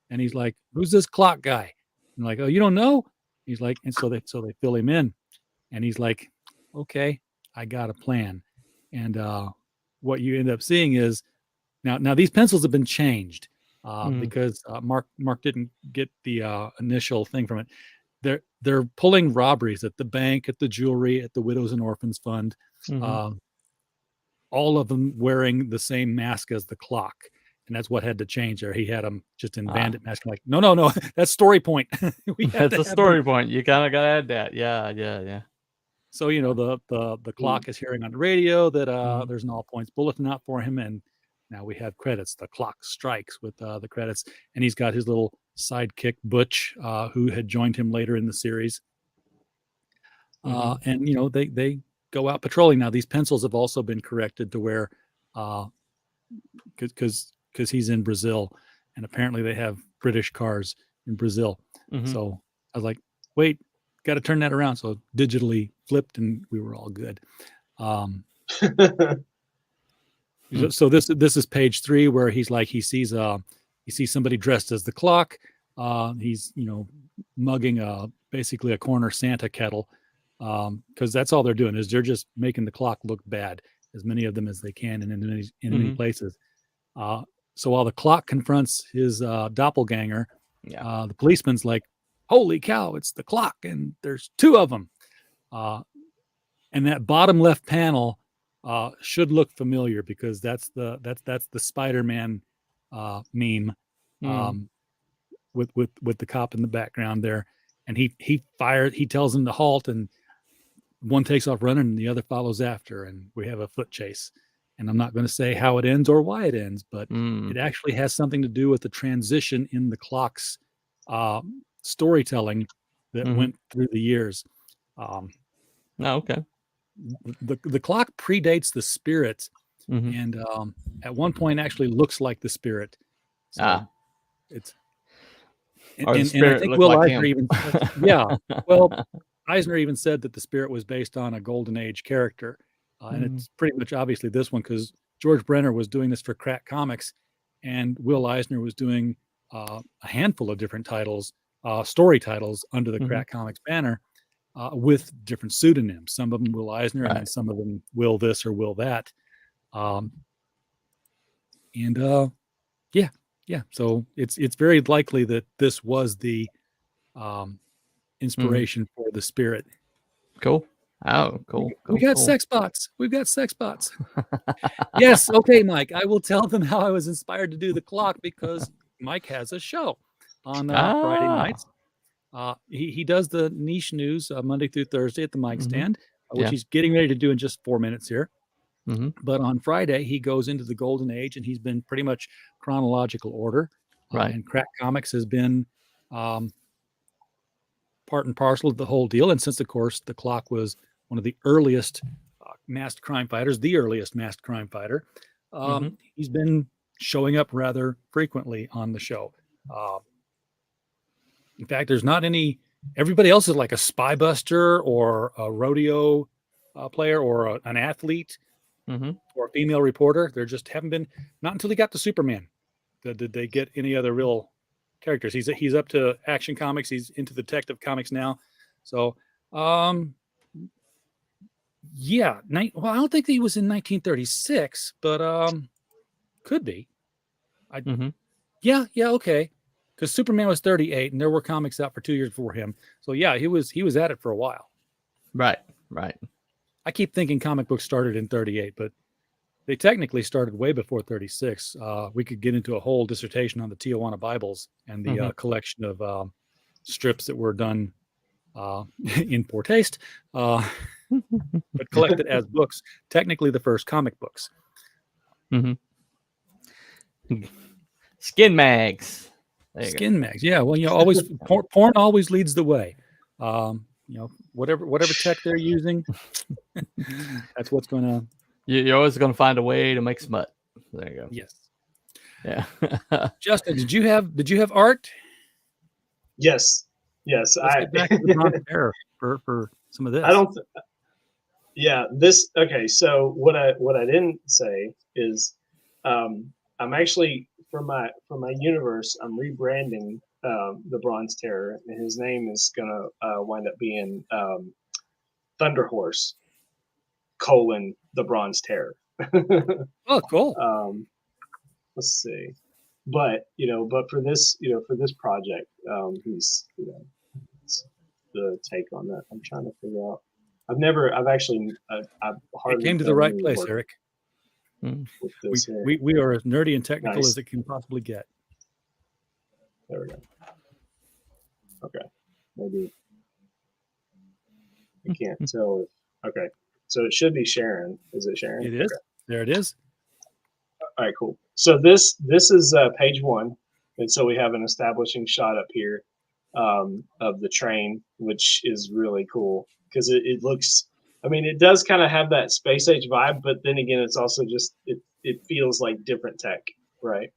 And he's like, who's this Clock guy? And like, oh, you don't know? He's like, and so they fill him in, and he's like, okay, I got a plan. And what you end up seeing is now these pencils have been changed because Mark didn't get the initial thing from it. They're pulling robberies at the bank, at the jewelry, at the Widows and Orphans Fund, all of them wearing the same mask as the Clock. And that's what had to change there. He had them just in bandit mask. Like, no, that's story point. That's a story point. You kind of got to add that. Yeah. So, the Clock is hearing on the radio that there's an all points bulletin out for him. And now we have credits. The Clock Strikes with the credits. And he's got his little sidekick, Butch, who had joined him later in the series. And, they go out patrolling. Now, these pencils have also been corrected to where, because he's in Brazil, and apparently they have British cars in Brazil. So I was like, wait, got to turn that around. So digitally flipped, and we were all good. So this is page 3 where he's like, he sees you see somebody dressed as the clock. He's mugging basically a corner Santa kettle, because that's all they're doing is they're just making the clock look bad, as many of them as they can, and in many places. So while the clock confronts his doppelganger, the policeman's like, "Holy cow, it's the clock, and there's two of them." And that bottom left panel should look familiar, because that's the Spider-Man meme, with the cop in the background there, and he tells him to halt, and one takes off running and the other follows after, and we have a foot chase. And I'm not going to say how it ends or why it ends, but it actually has something to do with the transition in the clock's storytelling that went through the years. Okay. The clock predates the Spirit, and at one point actually looks like the Spirit. So it's and I think Will Eisner even well, Eisner even said that the Spirit was based on a Golden Age character, and it's pretty much obviously this one, because George Brenner was doing this for Crack Comics, and Will Eisner was doing a handful of different titles, story titles under the Crack Comics banner, with different pseudonyms. Some of them Will Eisner, and then some of them Will this or Will that. So it's very likely that this was the inspiration for the Spirit. Cool. Oh, cool. We got sex bots. We've got sex bots. Yes. Okay, Mike. I will tell them how I was inspired to do the clock, because Mike has a show on Friday nights. He does the niche news Monday through Thursday at the mic stand, which he's getting ready to do in just 4 minutes here. But on Friday, he goes into the Golden Age, and he's been pretty much chronological order. And Crack Comics has been part and parcel of the whole deal. And since, of course, the clock was one of the earliest masked crime fighters, the earliest masked crime fighter, he's been showing up rather frequently on the show. In fact, there's not any. Everybody else is like a spy buster or a rodeo player or an athlete or a female reporter. There just haven't been, not until he got to Superman, did they get any other real characters. He's up to Action Comics. He's into Detective Comics now. So, well, I don't think that he was in 1936, but could be. Yeah, okay. Because Superman was 38, and there were comics out for 2 years before him. So yeah, he was at it for a while. Right. I keep thinking comic books started in 38, but they technically started way before 36. We could get into a whole dissertation on the Tijuana Bibles and the collection of strips that were done in poor taste, but collected as books. Technically, the first comic books. Skin mags. Skin mags. Yeah. Well, always porn always leads the way. Whatever tech they're using, that's what's going to. You're always going to find a way to make smut. There you go. Yes. Yeah. Justin, did you have art? Yes. Let's get back to the Bronze Era for some of this. Okay. So what I didn't say is, I'm actually for my universe, I'm rebranding the Bronze Terror, and his name is gonna wind up being Thunder Horse : the Bronze Terror. Oh, cool. Let's see, but for this project, he's the take on that. I'm trying to figure out. I've hardly came to the right place, Eric. We are as nerdy and technical as it can possibly get. There we go. Okay, maybe I can't tell if. Okay, so it should be Sharon. Is it Sharon? It is. Okay. There it is. All right, cool. So this is page 1, and so we have an establishing shot up here of the train, which is really cool because it looks. I mean, it does kind of have that space age vibe, but then again, it's also just it feels like different tech, right?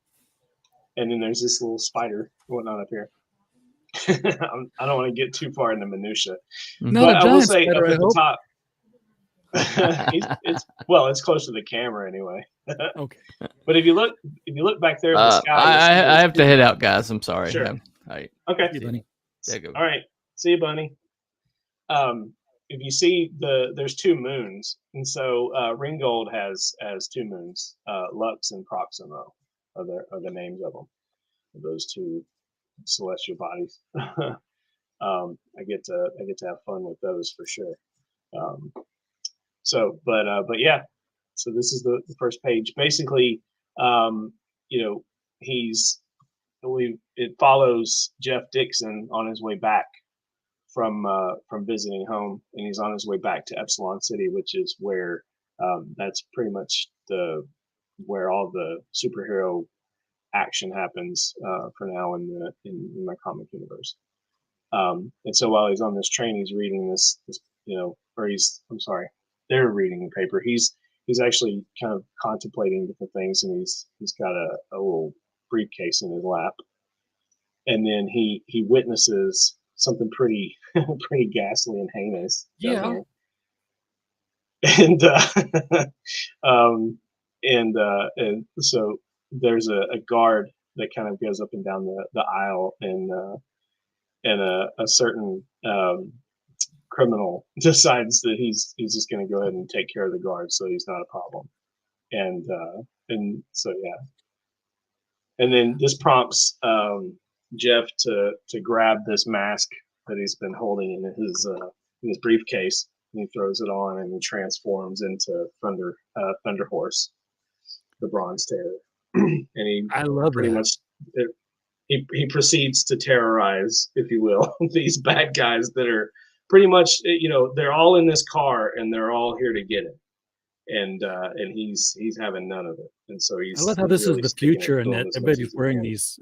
And then there's this little spider going on up here. I don't want to get too far into minutia. Not a giant spider, up at the top. It's close to the camera anyway. Okay. But if you look back there in the sky, I have to head out, guys. I'm sorry. Sure. All right. Okay. See you, Bunny. Yeah, go. All right. See you, Bunny. If you see there's 2 moons, and so Ringgold has 2 moons. Lux and Proxima are the names of them. Those 2 celestial bodies. I get to have fun with those for sure. But yeah. So this is the first page. Basically, it follows Jeff Dixon on his way back from visiting home, and he's on his way back to Epsilon City, which is where that's pretty much where all the superhero action happens for now in my comic universe. And so while he's on this train, he's reading this they're reading the paper. He's actually kind of contemplating different things, and he's got a little briefcase in his lap, and then he witnesses something pretty ghastly and heinous. Yeah. And and so there's a guard that kind of goes up and down the aisle, and a certain criminal decides that he's just going to go ahead and take care of the guard, so he's not a problem. And so yeah, and then this prompts Jeff to grab this mask that he's been holding in his briefcase, and he throws it on, and he transforms into Thunder Horse, the Bronze Terror. And I love pretty that. much he proceeds to terrorize, if you will, these bad guys that are pretty much, they're all in this car, and they're all here to get him. And he's having none of it. And so I love how this really is the future, and that everybody's wearing can. these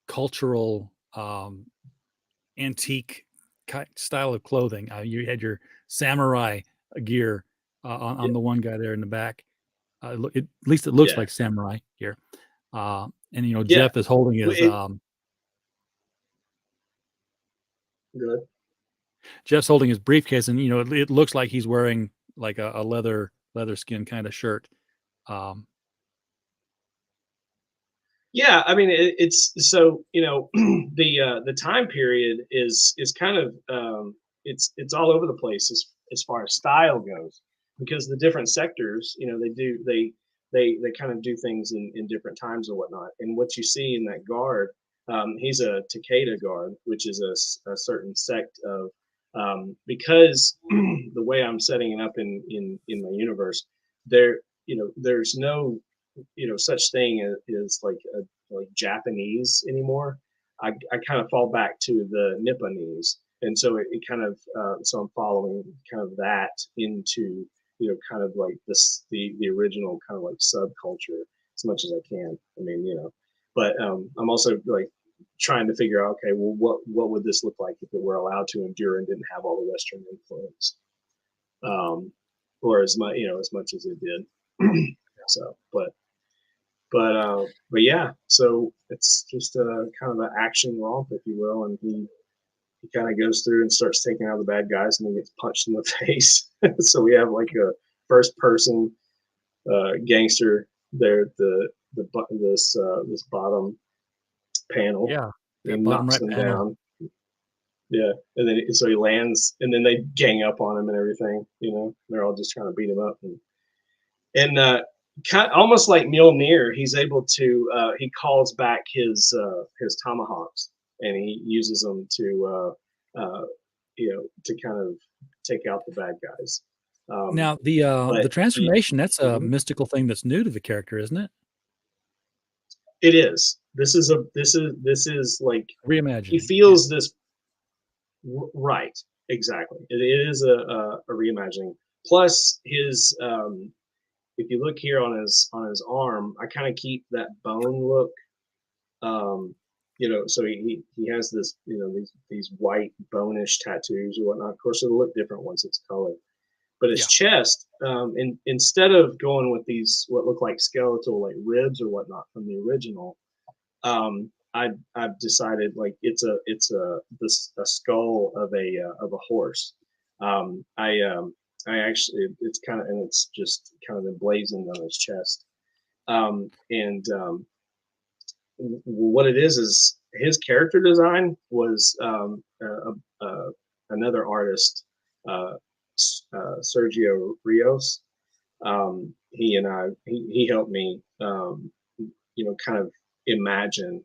cultural antique style of clothing. You had your samurai gear on the one guy there in the back. At least it looks like samurai gear. And Jeff is holding his good. Jeff's holding his briefcase, and it looks like he's wearing like a leather skin kind of shirt. Yeah, I mean it's so the time period is kind of it's all over the place as far as style goes, because the different sectors they kind of do things in different times and whatnot. And what you see in that guard, he's a Takeda guard, which is a certain sect of because the way I'm setting it up in my universe, there's no such thing as like Japanese anymore. I kind of fall back to the Nipponese, and so it kind of so I'm following kind of that into kind of like the original kind of like subculture as much as I can. I mean, but I'm also like trying to figure out, okay, well, what would this look like if it were allowed to endure and didn't have all the Western influence, or as much as it did. So, but yeah, so it's just a kind of an action romp, if you will, and he kind of goes through and starts taking out the bad guys, and he gets punched in the face. So we have like a first person gangster there, this bottom panel. Yeah, he knocks him down. Yeah, and then so he lands, and then they gang up on him and everything. They're all just trying to beat him up, and kind of, almost like Mjolnir, he's able to he calls back his tomahawks, and he uses them to to kind of take out the bad guys. Now the transformation, that's a mystical thing that's new to the character, isn't it? It is. This is like reimagining. He feels this right. Exactly. It is a reimagining. Plus his if you look here on his arm, I kind of keep that bone look. So he has this, these white bonish tattoos or whatnot. Of course, it'll look different once it's colored. But his chest, instead of going with these what look like skeletal like ribs or whatnot from the original, I've decided like it's a skull of a horse. I it's kind of, and it's just kind of emblazoned on his chest. What it is his character design was another artist, Sergio Rios. He helped me, kind of reimagine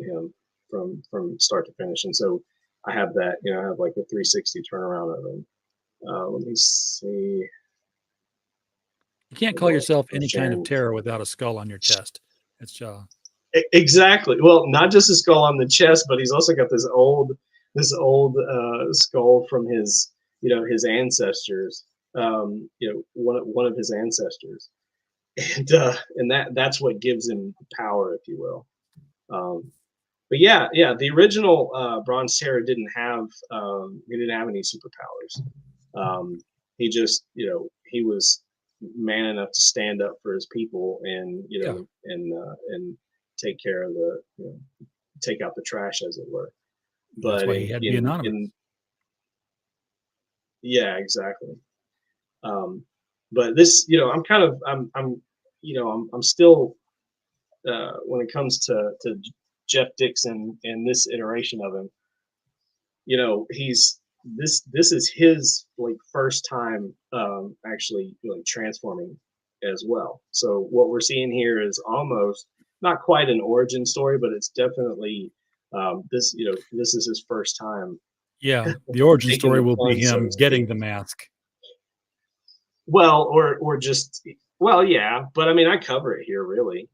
him from start to finish. And so I have that, I have like a 360 turnaround of him. Let me see. You can't call yourself any kind of terror without a skull on your chest. It's exactly. Well, not just a skull on the chest, but he's also got this old skull from his ancestors. One of his ancestors, and that's what gives him power, if you will. But yeah, the original Bronze Terror didn't have any superpowers. He just, he was man enough to stand up for his people and and take care of take out the trash, as it were. But that's why he had to be anonymous. Yeah, exactly. But this, I'm still when it comes to Jeff Dixon and this iteration of him, this is his first time actually transforming as well. So what we're seeing here is almost not quite an origin story, but it's definitely this is his first time. Yeah, the origin story will be him getting the mask. Well, or just yeah, but I mean, I cover it here really.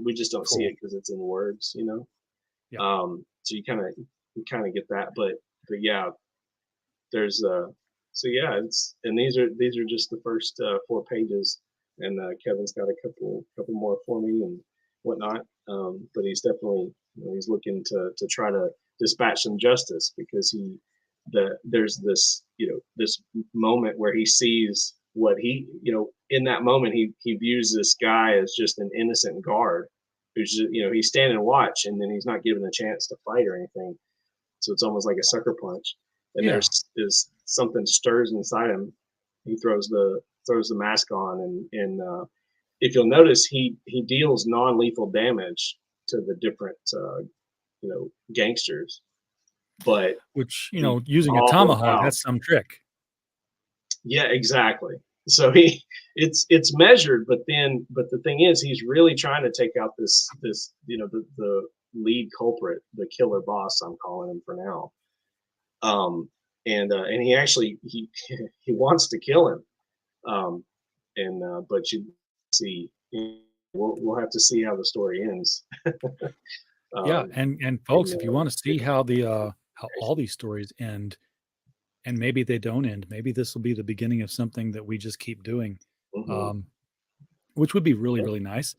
We just don't see it because it's in words, Yeah. So you kind of get that, but yeah, there's so yeah, these are just the first 4 pages, and Kevin's got a couple more for me and whatnot. But he's definitely he's looking to try to dispatch some justice, because there's this this moment where he sees what he in that moment he views this guy as just an innocent guard who's just, he's standing watch, and then he's not given a chance to fight or anything. So it's almost like a sucker punch. And there's something stirs inside him. He throws the mask on, and if you'll notice, he deals non-lethal damage to the different gangsters. But which using a tomahawk, that's some trick. Yeah, exactly. So it's measured, but the thing is, he's really trying to take out this the lead culprit, the killer boss, I'm calling him for now. And he actually he wants to kill him. But you see, we'll have to see how the story ends. Yeah, and folks, if you want to see how how all these stories end, and maybe they don't end, maybe this will be the beginning of something that we just keep doing, which would be really, really nice.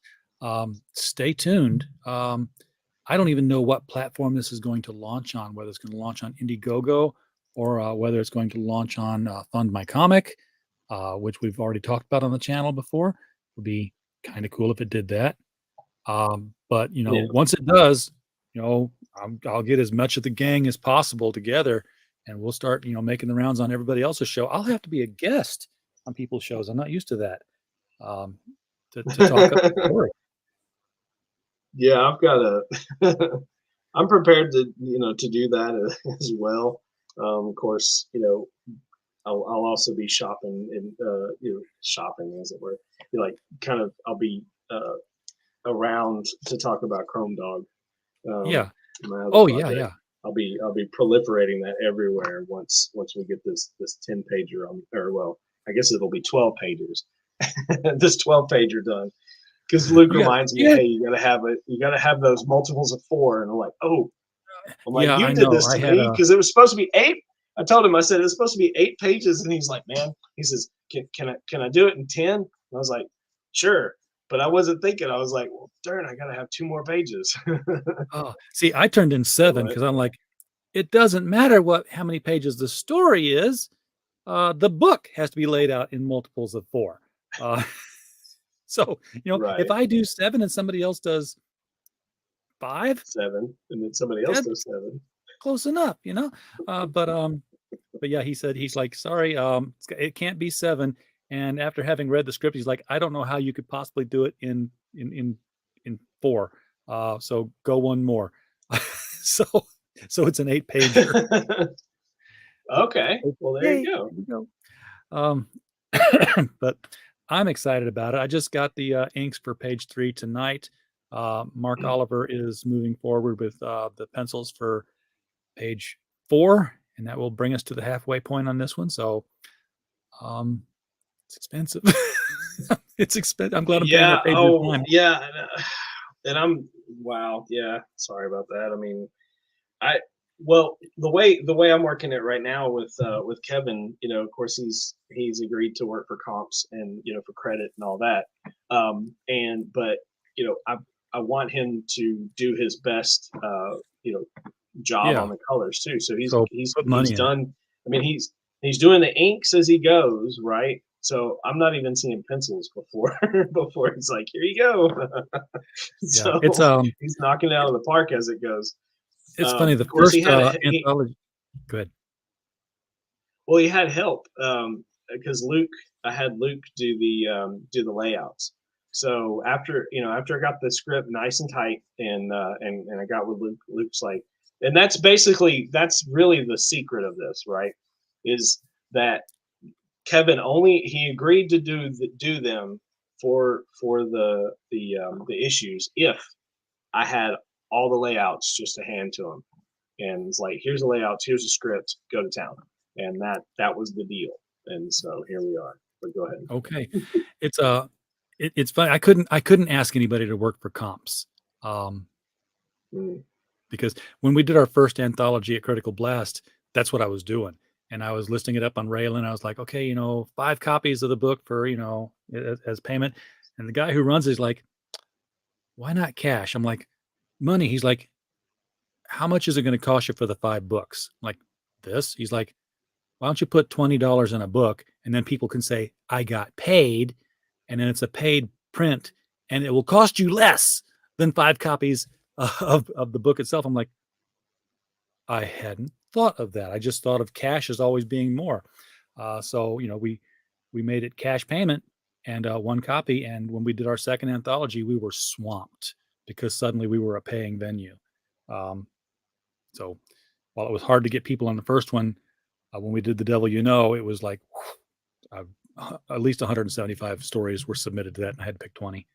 Stay tuned. I don't even know what platform this is going to launch on, whether it's going to launch on Indiegogo or whether it's going to launch on Fund My Comic, which we've already talked about on the channel before. It would be kind of cool if it did that. But once it does, I'll get as much of the gang as possible together, and we'll start, making the rounds on everybody else's show. I'll have to be a guest on people's shows. I'm not used to that. To talk up the story. Yeah, I've got I'm prepared to do that as well. Of course, I'll also be shopping and shopping, as it were. I'll be around to talk about Chrome Dog. Yeah. Oh yeah, yeah. I'll be proliferating that everywhere once we get this 10 pager I guess it'll be 12 pages. This 12 pager done. Because Luke reminds me, hey, you gotta have those multiples of 4, and I'm like, you did this to me, because it was supposed to be 8. I told him, I said it's supposed to be 8 pages, and he's like, man, he says, can I do it in 10? And I was like, sure, but I wasn't thinking. I was like, well, darn, I gotta have 2 more pages. Oh, see, I turned in 7 because I'm like, it doesn't matter how many pages the story is. The book has to be laid out in multiples of 4. So, if I do 7 and somebody else does 5, 7, and then somebody else does 7. Close enough, but yeah, he said, he's like, sorry, it can't be 7. And after having read the script, he's like, I don't know how you could possibly do it in 4. So go one more. so it's an 8-pager. Okay. Well, there you go. But I'm excited about it. I just got the inks for page 3 tonight. Mark Oliver is moving forward with the pencils for page 4, and that will bring us to the halfway point on this one. So it's expensive. It's expensive. I'm glad I'm paying that page time. Yeah. And I'm wow. Yeah. Sorry about that. I mean, well, the way I'm working it right now with Kevin, of course he's agreed to work for comps and for credit and all that. But I want him to do his best job on the colors too. So he's done. I mean, he's doing the inks as he goes, right? So I'm not even seeing pencils before he's like, here you go. So it's he's knocking it out of the park as it goes. It's funny. The first anthology. Go ahead. Well, he had help because I had Luke do the layouts. So after I got the script nice and tight and I got with Luke, Luke's like, and that's really the secret of this, right? Is that Kevin he agreed to do them for the issues if I had all the layouts just to hand to him, and it's like, here's the layouts, here's the script, go to town, and that was the deal, and so here we are. But go ahead. Okay, it's funny. I couldn't ask anybody to work for comps, because when we did our first anthology at Critical Blast, that's what I was doing. And I was listing it up on Raylan. I was like, okay, 5 copies of the book for, as payment. And the guy who runs it is like, why not cash? I'm like, money. He's like, how much is it going to cost you for the 5 books? I'm like, this? He's like, why don't you put $20 in a book? And then people can say, I got paid. And then it's a paid print. And it will cost you less than 5 copies of the book itself. I'm like, I hadn't thought of that. I just thought of cash as always being more. So we made it cash payment and 1 copy. And when we did our second anthology, we were swamped because suddenly we were a paying venue. So while it was hard to get people on the first one, when we did The Devil You Know, it was like at least 175 stories were submitted to that, and I had to pick 20.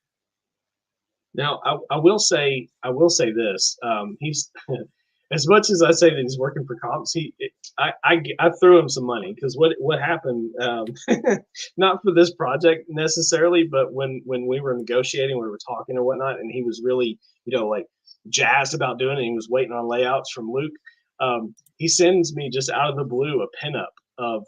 Now I will say this. He's as much as I say that he's working for comps, I threw him some money because what happened, not for this project necessarily, but when we were negotiating, we were talking or whatnot, and he was really like jazzed about doing it. He was waiting on layouts from Luke. He sends me just out of the blue a pinup of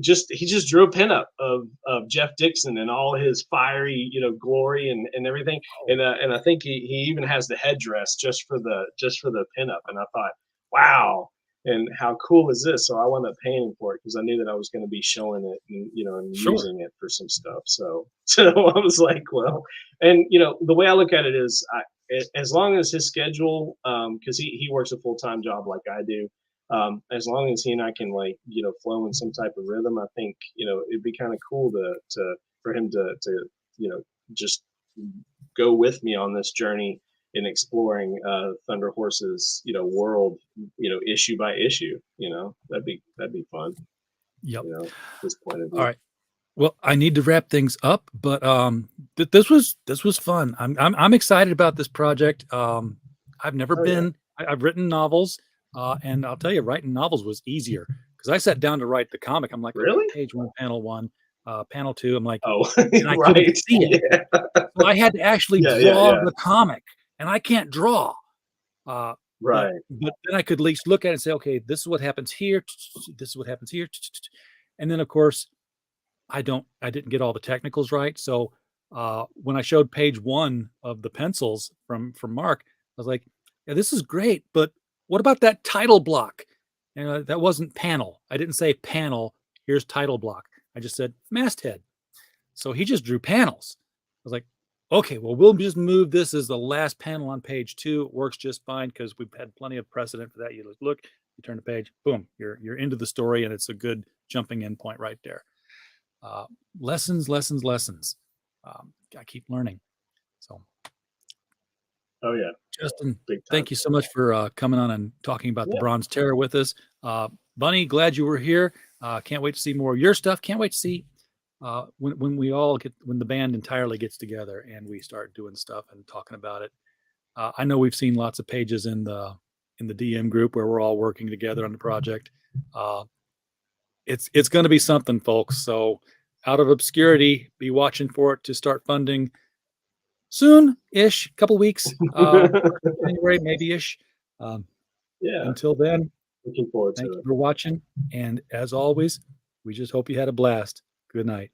he just drew a pinup of Jeff Dixon and all his fiery glory and everything, and I think he even has the headdress just for the pinup, and I thought, wow, and how cool is this? So I wound up paying him for it because I knew that I was going to be showing it and Sure. using it for some stuff. So I was like, well, and the way I look at it is, as long as his schedule, because he works a full-time job like I do. As long as he and I can flow in some type of rhythm, I think it'd be kind of cool for him to just go with me on this journey in exploring Thunder Horse's world issue by issue. That'd be fun. Yep. At this point of view. All right. Well, I need to wrap things up, but this was fun. I'm excited about this project. I've never been. Yeah. I've written novels. And I'll tell you, writing novels was easier because I sat down to write the comic. I'm like, really? Okay, page 1, panel 1, panel 2. I'm like, oh, and I couldn't see it. Yeah. So I had to actually draw the comic, and I can't draw. Right. But then I could at least look at it and say, okay, this is what happens here. This is what happens here. And then, of course, I didn't get all the technicals right. So when I showed page 1 of the pencils from Mark, I was like, yeah, this is great, but what about that title block? And that wasn't panel. I didn't say panel. Here's title block. I just said masthead. So he just drew panels. I was like, Okay, well, we'll just move this as the last panel on page 2. It works just fine because we've had plenty of precedent for that. You look, you turn the page, boom, you're into the story, and it's a good jumping in point right there. Lessons. I keep learning. So, oh yeah, Justin, thank you so much for coming on and talking about the Bronze Terror with us. Bunny, glad you were here. Can't wait to see more of your stuff. Can't wait to see when the band entirely gets together and we start doing stuff and talking about it. I know we've seen lots of pages in the DM group where we're all working together on the project. It's going to be something, folks. So out of Obscurity, be watching for it to start funding soon-ish, couple weeks, January maybe-ish. Until then, looking forward to it. Thank you for watching, and as always, we just hope you had a blast. Good night.